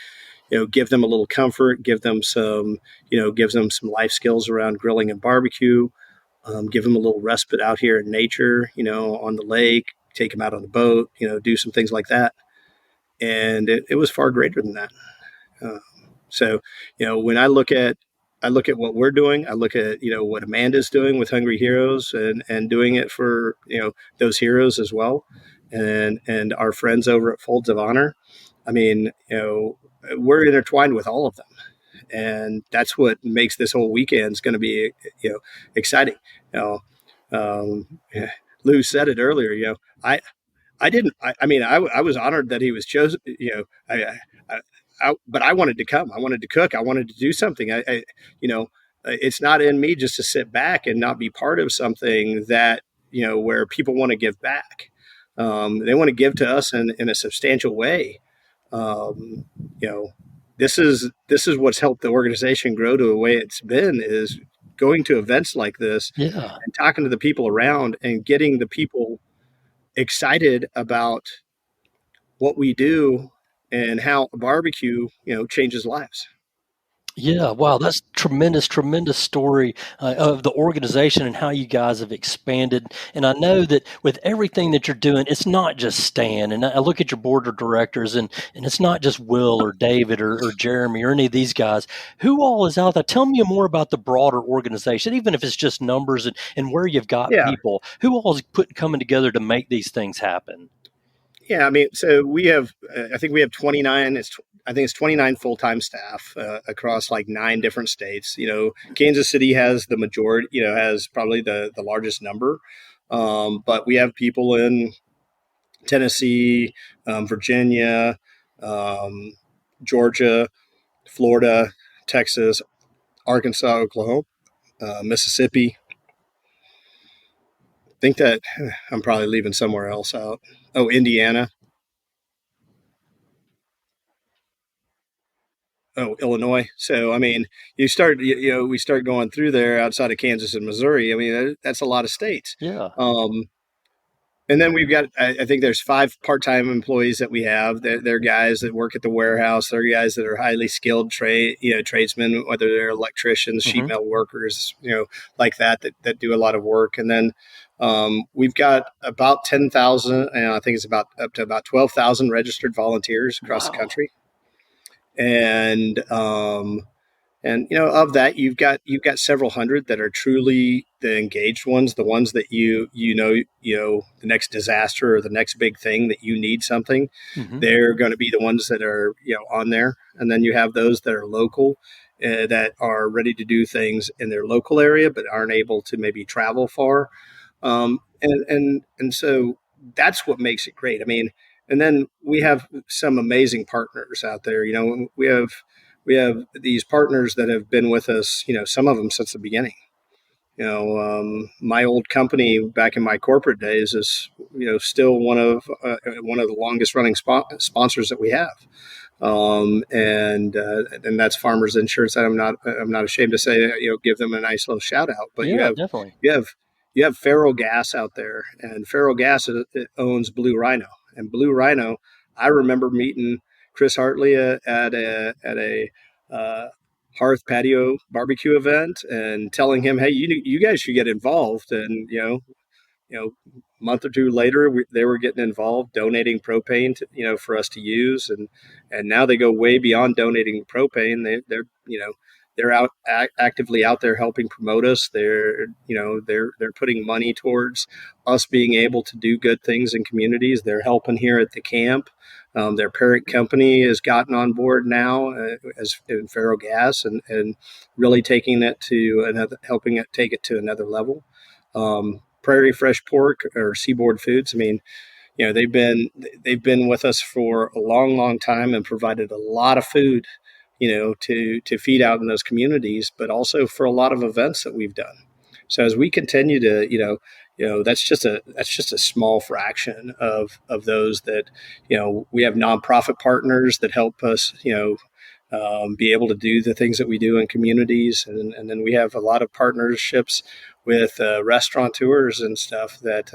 give them a little comfort, give them some life skills around grilling and barbecue, give them a little respite out here in nature, on the lake, take them out on the boat, do some things like that. And it was far greater than that. Uh, so, when I look at what we're doing, I look at what Amanda's doing with Hungry Heroes and doing it for those heroes as well, and our friends over at Folds of Honor. I mean, we're intertwined with all of them, and that's what makes this whole weekend's going to be exciting. You know, yeah, Lou said it earlier. I didn't. I mean, I was honored that he was chosen. But I wanted to come. I wanted to cook. I wanted to do something. It's not in me just to sit back and not be part of something that where people want to give back. They want to give to us in a substantial way. Um, you know, this is what's helped the organization grow to the way it's been, is going to events like this Yeah. and talking to the people around and getting the people excited about what we do and how a barbecue, changes lives. Yeah, wow, that's tremendous, tremendous story of the organization and how you guys have expanded. And I know that with everything that you're doing, it's not just Stan. And I look at your board of directors, and it's not just Will or David or Jeremy or any of these guys. Who all is out there? Tell me more about the broader organization, even if it's just numbers and where you've got Yeah. people. Who all is coming together to make these things happen? Yeah. I mean, so we have, I think we have 29, I think it's 29 full-time staff across like 9 different states. Kansas City has the majority, has probably the largest number. But we have people in Tennessee, Virginia, um, Georgia, Florida, Texas, Arkansas, Oklahoma, Mississippi. Think that I'm probably leaving somewhere else out. Oh, Indiana. Oh, Illinois. So, I mean, we start going through there outside of Kansas and Missouri. I mean, that's a lot of states. Yeah. Um, and then we've got, I think there's 5 part-time employees that we have. They're guys that work at the warehouse. They're guys that are highly skilled tradesmen, whether they're electricians, sheet Hmm. metal workers, like that do a lot of work. And then we've got about 10,000, and I think it's about up to about 12,000 registered volunteers across the Wow. country. And of that, you've got several hundred that are truly the engaged ones, the ones that the next disaster or the next big thing that you need something, Hmm. they're going to be the ones that are on there. And then you have those that are local, that are ready to do things in their local area but aren't able to maybe travel far. And so that's what makes it great. I mean, and then we have some amazing partners out there. We have these partners that have been with us, some of them since the beginning. My old company back in my corporate days is, still one of the longest running sponsors that we have. And that's Farmers Insurance. I'm not ashamed to say, give them a nice little shout out. But Yeah, definitely. you have Faro Gas out there, and Faro Gas it owns Blue Rhino, and Blue Rhino. I remember meeting Chris Hartley at a hearth patio barbecue event and telling him, "Hey, you guys should get involved." And a month or two later, they were getting involved, donating propane, for us to use, and now they go way beyond donating propane. They're actively out there helping promote us. They're putting money towards us being able to do good things in communities. They're helping here at the camp. Their parent company has gotten on board now as in Faro Gas, and really taking it to another, helping it take it to another level. Prairie Fresh Pork or Seaboard Foods. I mean, they've been with us for a long, long time and provided a lot of food, to feed out in those communities, but also for a lot of events that we've done. So as we continue to, that's just a small fraction of those that, we have nonprofit partners that help us, be able to do the things that we do in communities. And then we have a lot of partnerships with restaurateurs and stuff that,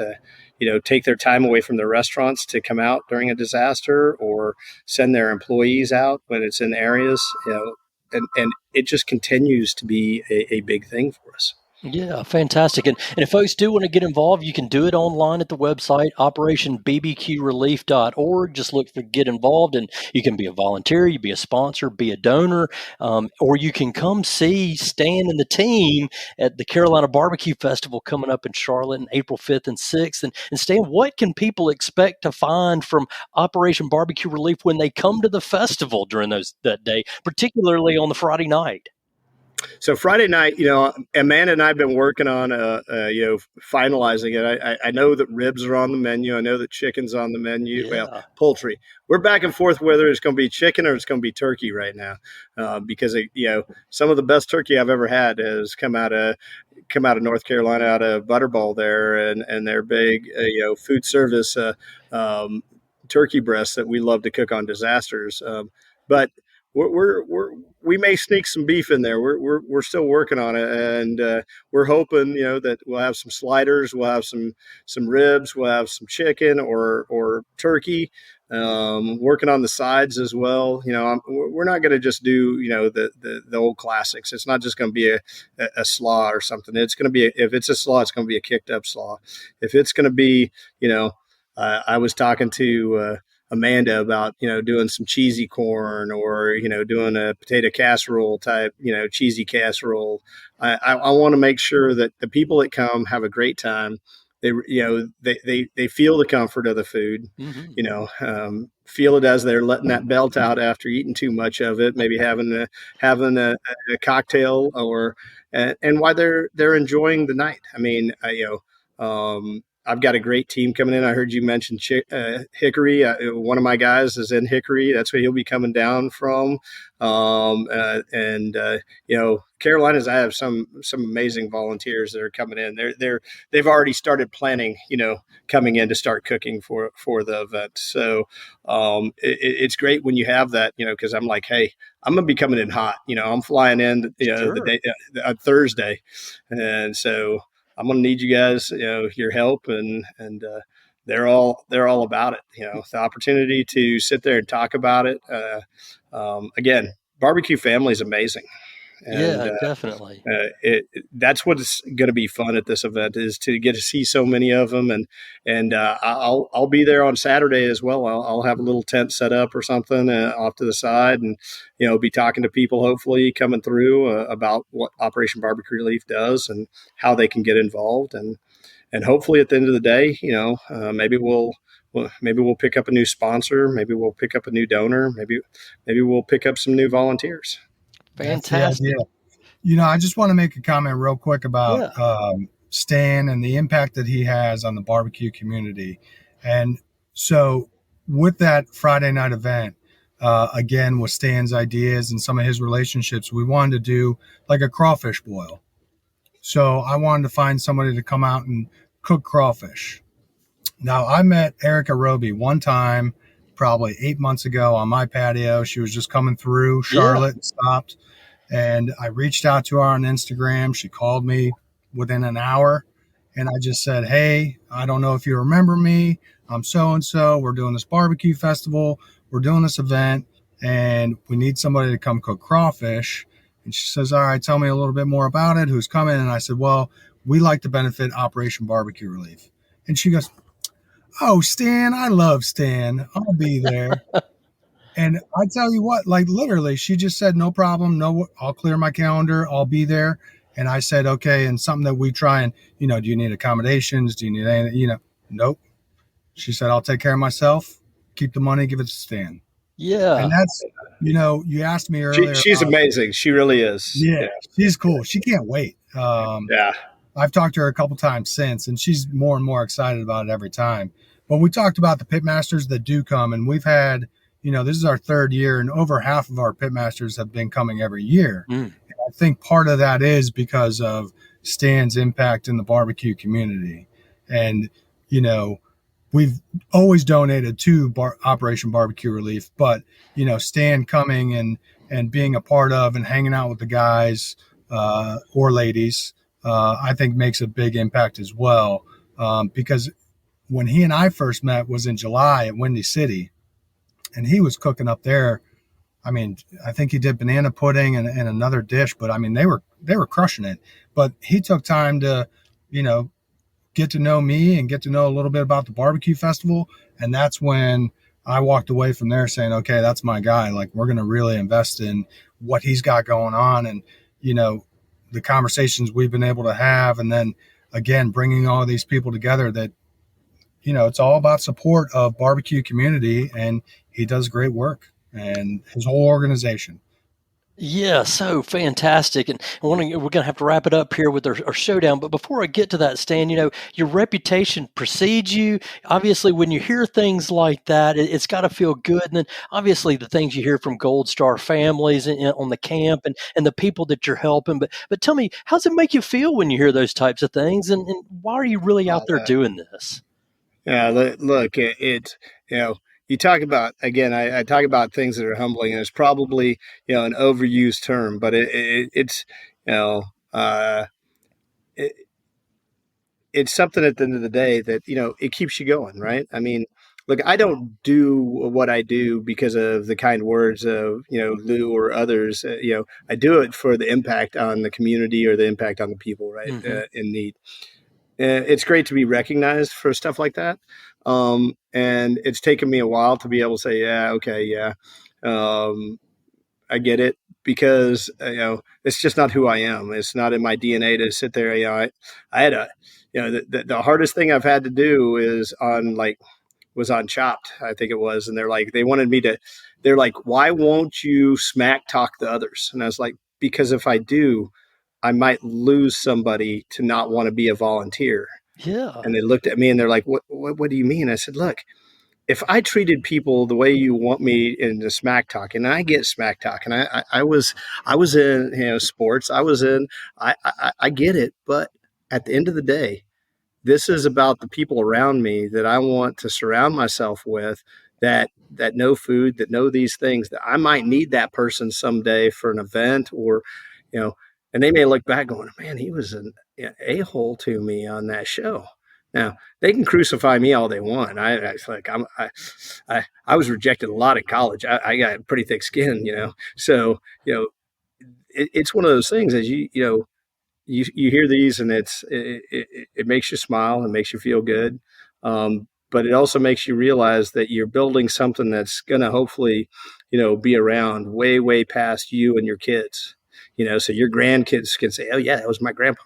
take their time away from their restaurants to come out during a disaster or send their employees out when it's in areas, and it just continues to be a big thing for us. Yeah, fantastic. And if folks do want to get involved, you can do it online at the website, operationbbqrelief.org. Just look for get involved, and you can be a volunteer, you be a sponsor, be a donor, or you can come see Stan and the team at the Carolina Barbecue Festival coming up in Charlotte on April 5th and 6th. And Stan, what can people expect to find from Operation Barbecue Relief when they come to the festival during that day, particularly on the Friday night? So Friday night, Amanda and I have been working on, finalizing it. I know that ribs are on the menu. I know that chicken's on the menu. Yeah. Well, poultry. We're back and forth whether it's going to be chicken or it's going to be turkey right now, because some of the best turkey I've ever had has come out of North Carolina, out of Butterball there, and their big food service turkey breasts that we love to cook on disasters. But we may sneak some beef in there. We're still working on it, and we're hoping that we'll have some sliders, we'll have some ribs, we'll have some chicken or turkey. Working on the sides as well. We're not going to just do the old classics. It's not just going to be a slaw or something. It's going to be if it's a slaw, it's going to be a kicked up slaw. If it's going to be I was talking to Amanda about doing some cheesy corn or doing a potato casserole type cheesy casserole. I want to make sure that the people that come have a great time. They feel the comfort of the food. Mm-hmm. Feel it as they're letting that belt out after eating too much of it, maybe having a cocktail and why they're enjoying the night. I mean, I've got a great team coming in. I heard you mention Hickory. One of my guys is in Hickory. That's where he'll be coming down from. Carolinas, I have some amazing volunteers that are coming in. They've already started planning, coming in to start cooking for the event. So it's great when you have that, because I'm like, hey, I'm gonna be coming in hot. I'm flying in, Sure. the day Thursday, and so I'm going to need you guys, your help, and they're all about it. The opportunity to sit there and talk about it. Again, barbecue family is amazing. And, Yeah, definitely. That's what's going to be fun at this event is to get to see so many of them, and I'll be there on Saturday as well. I'll have a little tent set up or something off to the side, and be talking to people hopefully coming through about what Operation Barbecue Relief does and how they can get involved, and hopefully at the end of the day, maybe we'll pick up a new sponsor, maybe we'll pick up a new donor, maybe we'll pick up some new volunteers. Fantastic. I just want to make a comment real quick about Stan and the impact that he has on the barbecue community. And so with that Friday night event, again, with Stan's ideas and some of his relationships, we wanted to do like a crawfish boil. So I wanted to find somebody to come out and cook crawfish. Now, I met Erica Roby one time, probably 8 months ago on my patio. She was just coming through Yeah. Charlotte and stopped. And I reached out to her on Instagram. She called me within an hour. And I just said, hey, I don't know if you remember me. I'm so and so. We're doing this barbecue festival. We're doing this event. And we need somebody to come cook crawfish. And she says, all right, tell me a little bit more about it. Who's coming? And I said, well, we like to benefit Operation Barbecue Relief. And she goes, oh, Stan, I love Stan. I'll be there. And I tell you what, like literally, she just said, no problem. No, I'll clear my calendar. I'll be there. And I said, okay. And something that we try and, do you need accommodations? Do you need anything? Nope. She said, I'll take care of myself. Keep the money, give it to Stan. Yeah. And that's, you asked me earlier. She's amazing. She really is. Yeah, she's cool. She can't wait. Yeah. I've talked to her a couple times since, and she's more and more excited about it every time. But we talked about the pitmasters that do come, and we've had, this is our third year, and over half of our pitmasters have been coming every year. And I think part of that is because of Stan's impact in the barbecue community. And, we've always donated to Operation Barbecue Relief, but, Stan coming and being a part of and hanging out with the guys or ladies, I think makes a big impact as well. Because when he and I first met was in July at Windy City, and he was cooking up there. I mean, I think he did banana pudding and another dish, but I mean, they were crushing it. But he took time to, get to know me and get to know a little bit about the barbecue festival. And that's when I walked away from there saying, okay, that's my guy. Like, we're going to really invest in what he's got going on. And, the conversations we've been able to have. And then again, bringing all these people together that, it's all about support of barbecue community, and he does great work and his whole organization. Yeah, so fantastic. And we're going to have to wrap it up here with our showdown. But before I get to that, Stan, your reputation precedes you. Obviously, when you hear things like that, it's got to feel good. And then obviously the things you hear from Gold Star families on the camp and the people that you're helping. But tell me, how does it make you feel when you hear those types of things? And why are you really out there doing this? Yeah, look, you talk about, again, I talk about things that are humbling, and it's probably, an overused term, but it's, it's something at the end of the day that, it keeps you going, right? I mean, look, I don't do what I do because of the kind words of, Lou or others. I do it for the impact on the community or the impact on the people, right, in need. It's great to be recognized for stuff like that. And it's taken me a while to be able to say, yeah, okay, yeah, I get it, because, it's just not who I am. It's not in my DNA to sit there. I had the hardest thing I've had to do was on Chopped, I think it was. And they're like, why won't you smack talk the others? And I was like, because if I do, I might lose somebody to not want to be a volunteer. Yeah. And they looked at me and they're like, what do you mean? I said, look, if I treated people the way you want me in the smack talk, and I get smack talk, and I was in, sports, I get it. But at the end of the day, this is about the people around me that I want to surround myself with, that know food, that know these things, that I might need that person someday for an event, or, and they may look back going, man, he was an a-hole to me on that show. Now, they can crucify me all they want. I was rejected a lot in college. I got pretty thick skin, So, it's one of those things, as you hear these, and it makes you smile and makes you feel good. But it also makes you realize that you're building something that's going to hopefully, be around way, way past you and your kids. So your grandkids can say, oh, yeah, that was my grandpa.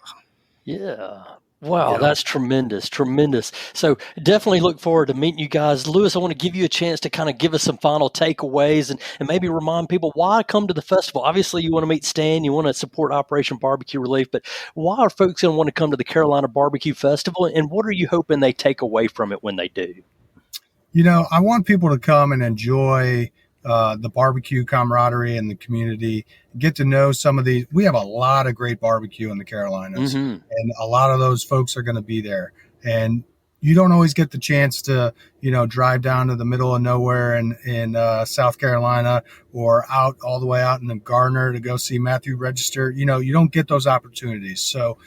Yeah. Wow, that's tremendous, tremendous. So definitely look forward to meeting you guys. Lewis, I want to give you a chance to kind of give us some final takeaways and maybe remind people why come to the festival. Obviously, you want to meet Stan, you want to support Operation Barbecue Relief, but why are folks going to want to come to the Carolina Barbecue Festival, and what are you hoping they take away from it when they do? I want people to come and enjoy the barbecue camaraderie and the community. Get to know some of these. We have a lot of great barbecue in the Carolinas, and a lot of those folks are going to be there. And you don't always get the chance to, drive down to the middle of nowhere in South Carolina, or out all the way out in the Gardner to go see Matthew Register. You don't get those opportunities. So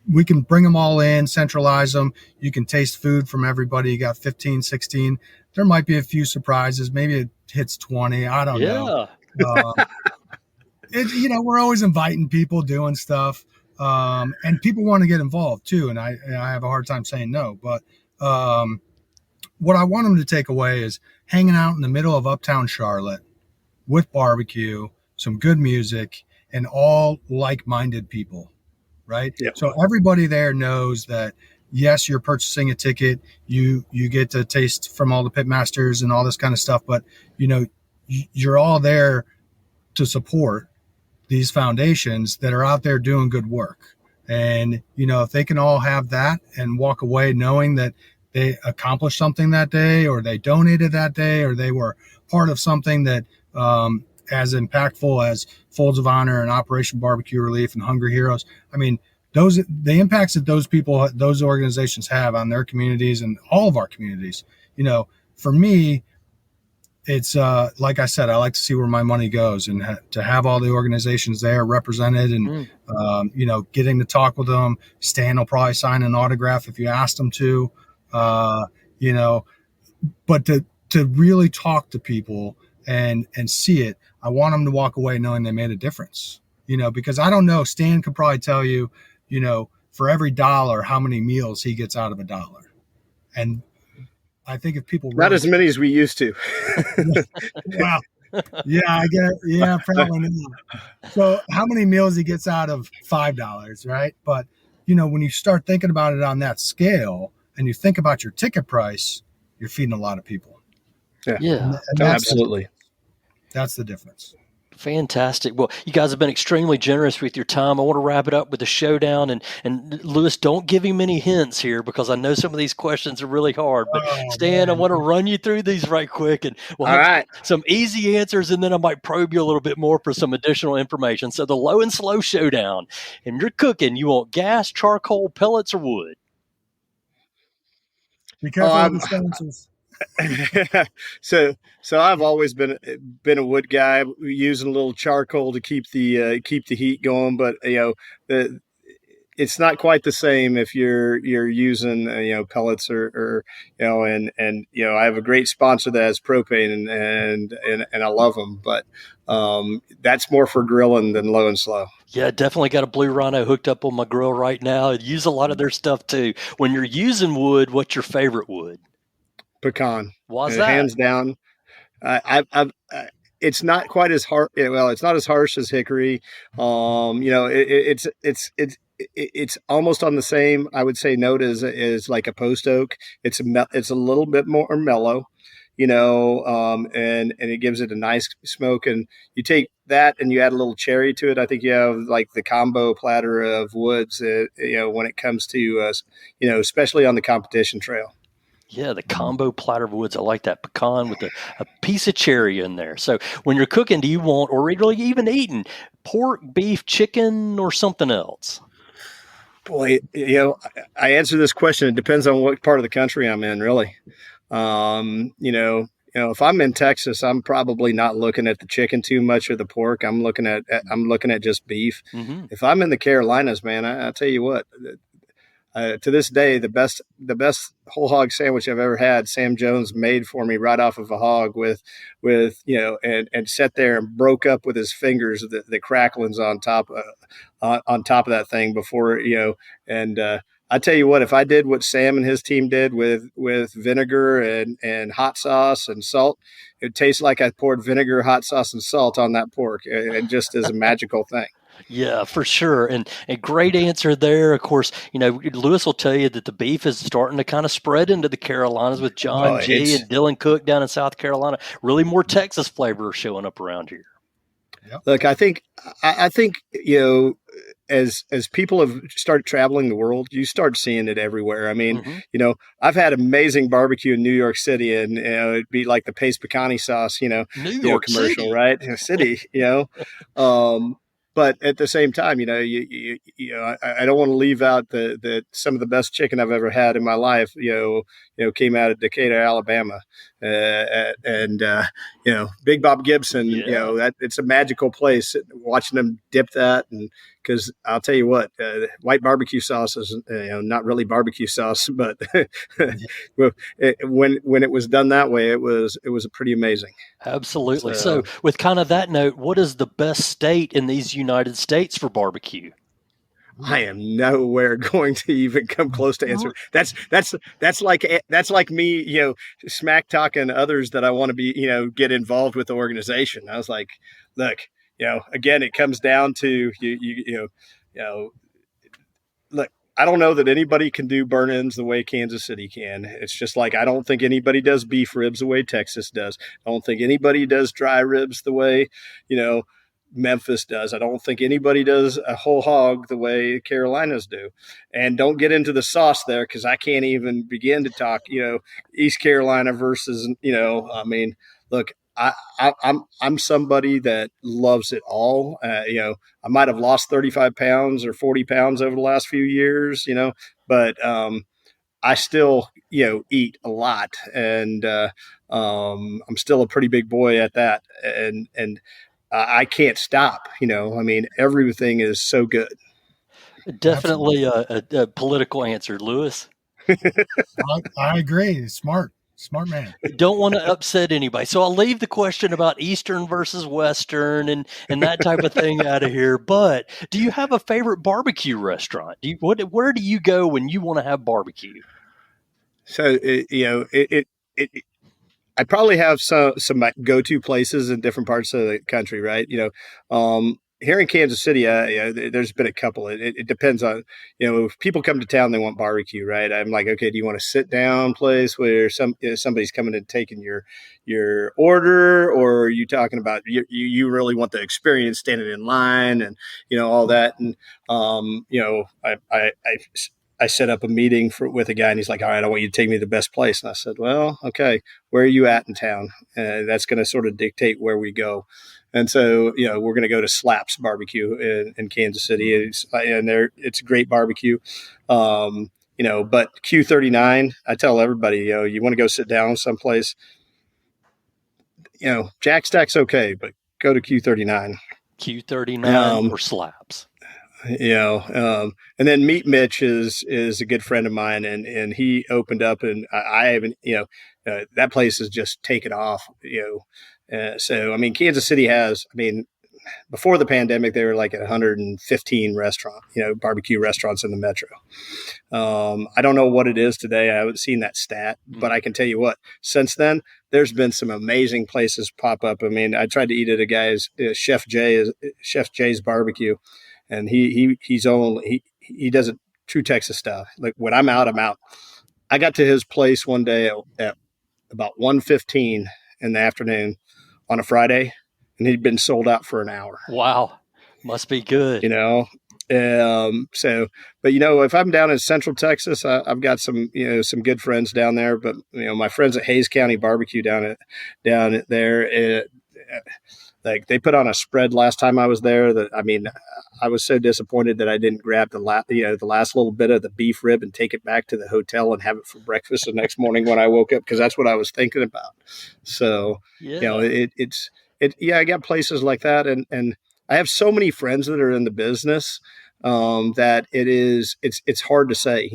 we can bring them all in, centralize them. You can taste food from everybody. You got 15, 16. There might be a few surprises. Maybe it hits 20. I don't know. We're always inviting people, doing stuff. And people want to get involved too. And I have a hard time saying no, but what I want them to take away is hanging out in the middle of uptown Charlotte with barbecue, some good music, and all like-minded people. Right. Yep. So everybody there knows that, yes, you're purchasing a ticket. You get to taste from all the pit masters and all this kind of stuff. But, you're all there to support these foundations that are out there doing good work. And, if they can all have that and walk away knowing that they accomplished something that day, or they donated that day, or they were part of something that, as impactful as Folds of Honor and Operation Barbecue Relief and Hungry Heroes. I mean, the impacts that those organizations have on their communities and all of our communities, for me, it's like I said, I like to see where my money goes, and to have all the organizations there represented, and getting to talk with them. Stan will probably sign an autograph if you asked him to, but to really talk to people and see it. I want them to walk away knowing they made a difference, because I don't know. Stan could probably tell you, for every $1, how many meals he gets out of $1. And I think if people not as many as we used to. Wow. Yeah, I get it. Yeah, probably not. So how many meals he gets out of $5, right? But, when you start thinking about it on that scale, and you think about your ticket price, you're feeding a lot of people. Yeah. And absolutely. That's the difference. Fantastic. Well, you guys have been extremely generous with your time. I want to wrap it up with a showdown. And Lewis, don't give him any hints here, because I know some of these questions are really hard. But Stan, I want to run you through these right quick. And we'll have some easy answers, and then I might probe you a little bit more for some additional information. So the low and slow showdown. And you're cooking. You want gas, charcoal, pellets, or wood? Be careful with the sponsors. So I've always been a wood guy, using a little charcoal to keep the heat going, but it's not quite the same if you're using pellets or and I have a great sponsor that has propane, and I love them, but that's more for grilling than low and slow. Yeah, definitely got a Blue Rhino hooked up on my grill right now. I use a lot of their stuff too. When you're using wood, what's your favorite wood? Pecan. Why's that? Hands down. It's not quite as hard. Well, it's not as harsh as hickory. It's almost on the same, I would say, note as like a post oak. It's a little bit more mellow, and it gives it a nice smoke. And you take that and you add a little cherry to it. I think you have like the combo platter of woods. When it comes to especially on the competition trail. Yeah, the combo platter of woods. I like that. Pecan with a piece of cherry in there. So when you're cooking, do you want, or really even eating, pork, beef, chicken, or something else? Boy, I answer this question. It depends on what part of the country I'm in, really. If I'm in Texas, I'm probably not looking at the chicken too much or the pork. I'm looking at just beef. Mm-hmm. If I'm in the Carolinas, man, I tell you what. To this day, the best whole hog sandwich I've ever had, Sam Jones made for me right off of a hog with and sat there and broke up with his fingers the cracklings on top of that thing before and I tell you what, if I did what Sam and his team did with vinegar and hot sauce and salt, it tastes like I poured vinegar, hot sauce, and salt on that pork. It just is a magical thing. Yeah, for sure. And a great answer there. Of course, Lewis will tell you that the beef is starting to kind of spread into the Carolinas with John G. and Dylan Cook down in South Carolina. Really more Texas flavor showing up around here. Yep. Look, I think as people have started traveling the world, you start seeing it everywhere. I mean, Mm-hmm. I've had amazing barbecue in New York City, and it'd be like the pace pecani sauce, New York commercial, City. right? In a city, but at the same time, I don't want to leave out the some of the best chicken I've ever had in my life. Came out of Decatur, Alabama, and Big Bob Gibson. Yeah. That it's a magical place. Watching them dip that, and because I'll tell you what, white barbecue sauce is not really barbecue sauce, but when it was done that way, it was pretty amazing. Absolutely. So, So with kind of that note, what is the best state in these United States for barbecue? I am nowhere going to even come close to answer. That's like me, smack talking others that I want to be, get involved with the organization. I was like, look, again, it comes down to look. I don't know that anybody can do burn-ins the way Kansas City can. It's just like I don't think anybody does beef ribs the way Texas does. I don't think anybody does dry ribs the way, Memphis does. I don't think anybody does a whole hog the way Carolinas do. And don't get into the sauce there because I can't even begin to talk, East Carolina versus, I mean, look, I'm somebody that loves it all. I might have lost 35 pounds or 40 pounds over the last few years, but I still, eat a lot, and I'm still a pretty big boy at that, and I can't stop. I mean, everything is so good. Definitely a political answer, Lewis. I agree. Smart man. Don't want to upset anybody. So I'll leave the question about Eastern versus Western and that type of thing out of here. But do you have a favorite barbecue restaurant? Where do you go when you want to have barbecue? So I probably have some go-to places in different parts of the country, right? Here in Kansas City, there's been a couple. It depends on, if people come to town, they want barbecue, right? I'm like, okay, do you want a sit down place where somebody's coming and taking your order, or are you talking about you really want the experience standing in line and all that? And I set up a meeting with a guy, and he's like, all right, I want you to take me to the best place. And I said, well, okay, where are you at in town? That's going to sort of dictate where we go. And so, we're going to go to Slaps Barbecue in Kansas City. It's a great barbecue. But Q39, I tell everybody, you want to go sit down someplace, Jack Stack's okay, but go to Q39. Q39 or Slaps? And then Meat Mitch is a good friend of mine, and he opened up, and I haven't, that place is just taken off, so, I mean, Kansas City has, I mean, before the pandemic, they were like at 115 barbecue restaurants in the metro. I don't know what it is today. I haven't seen that stat, but I can tell you what, since then, there's been some amazing places pop up. I mean, I tried to eat at a guy's Chef Jay's barbecue, and he does it true Texas style. Like when I'm out, I'm out. I got to his place one day at about 1:15 in the afternoon on a Friday, and he'd been sold out for an hour. Wow. Must be good. But if I'm down in Central Texas, I've got some good friends down there, but my friends at Hayes County Barbecue down there, like they put on a spread last time I was there that, I mean, I was so disappointed that I didn't grab the last little bit of the beef rib and take it back to the hotel and have it for breakfast the next morning when I woke up, because that's what I was thinking about. So, Yeah. I got places like that. And I have so many friends that are in the business that it's hard to say,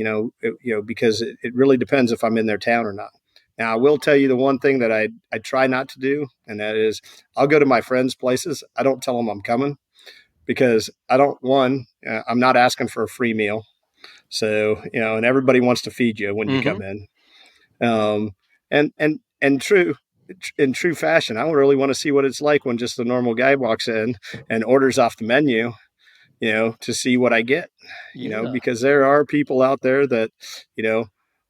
because it really depends if I'm in their town or not. Now, I will tell you the one thing that I try not to do, and that is I'll go to my friends' places. I don't tell them I'm coming, because I'm not asking for a free meal. So, and everybody wants to feed you when you come in. And in true fashion, I really want to see what it's like when just a normal guy walks in and orders off the menu, to see what I get, because there are people out there that,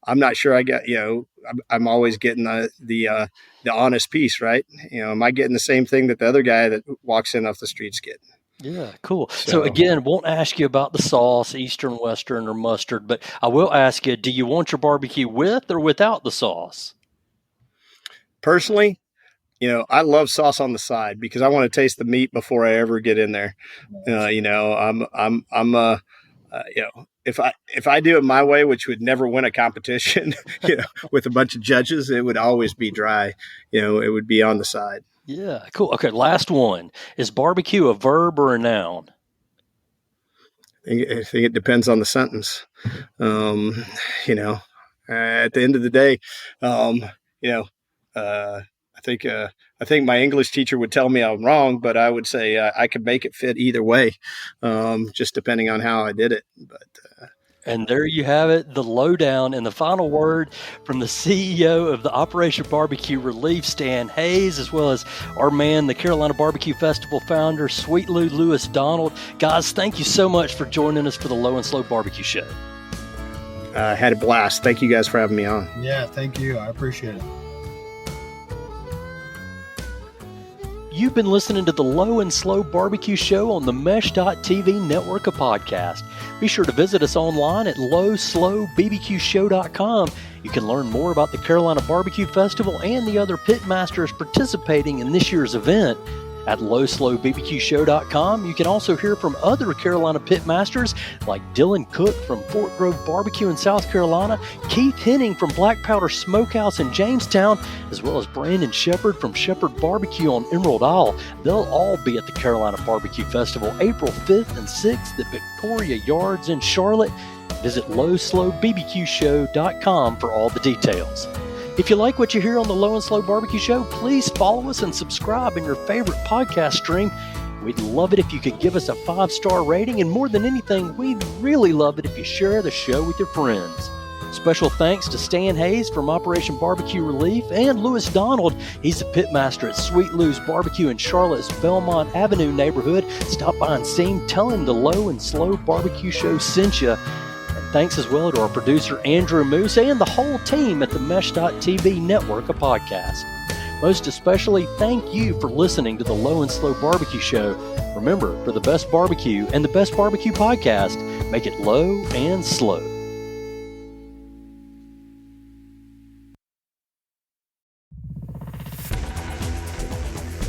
I'm not sure I get, I'm always getting the honest piece, right? Am I getting the same thing that the other guy that walks in off the streets get? Yeah, cool. So again, won't ask you about the sauce, Eastern, Western, or mustard, but I will ask you, do you want your barbecue with or without the sauce? Personally, I love sauce on the side because I want to taste the meat before I ever get in there. If I do it my way, which would never win a competition, with a bunch of judges, it would always be dry. It would be on the side. Yeah, cool. Okay, last one. Is barbecue a verb or a noun? I think it depends on the sentence. At the end of the day, I think my English teacher would tell me I'm wrong, but I would say I could make it fit either way, just depending on how I did it. And there you have it, the lowdown and the final word from the CEO of the Operation Barbecue Relief, Stan Hayes, as well as our man, the Carolina Barbecue Festival founder, Sweet Lewis Donald. Guys, thank you so much for joining us for the Low and Slow Barbecue Show. Had a blast. Thank you guys for having me on. Yeah, thank you. I appreciate it. You've been listening to the Low and Slow Barbecue Show on the Mesh.tv network of podcasts. Be sure to visit us online at lowslowbbqshow.com. You can learn more about the Carolina Barbecue Festival and the other pitmasters participating in this year's event at lowslowbbqshow.com. You can also hear from other Carolina pitmasters like Dylan Cook from Fort Grove Barbecue in South Carolina, Keith Henning from Black Powder Smokehouse in Jamestown, as well as Brandon Shepard from Shepard Barbecue on Emerald Isle. They'll all be at the Carolina Barbecue Festival April 5th and 6th at Victoria Yards in Charlotte. Visit lowslowbbqshow.com for all the details. If you like what you hear on the Low and Slow Barbecue Show, please follow us and subscribe in your favorite podcast stream. We'd love it if you could give us a 5-star rating, and more than anything, we'd really love it if you share the show with your friends. Special thanks to Stan Hayes from Operation Barbecue Relief and Lewis Donald. He's the pitmaster at Sweet Lou's Barbecue in Charlotte's Belmont Avenue neighborhood. Stop by and see him. Tell him the Low and Slow Barbecue Show sent you. Thanks as well to our producer, Andrew Moose, and the whole team at the Mesh.tv network of podcasts. Most especially, thank you for listening to the Low and Slow Barbecue Show. Remember, for the best barbecue and the best barbecue podcast, make it low and slow.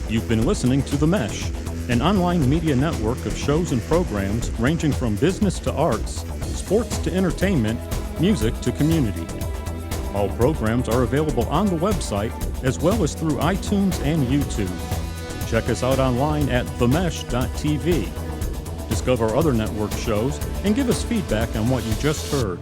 You've been listening to The Mesh, an online media network of shows and programs ranging from business to arts, sports to entertainment, music to community. All programs are available on the website as well as through iTunes and YouTube. Check us out online at themesh.tv. Discover other network shows and give us feedback on what you just heard.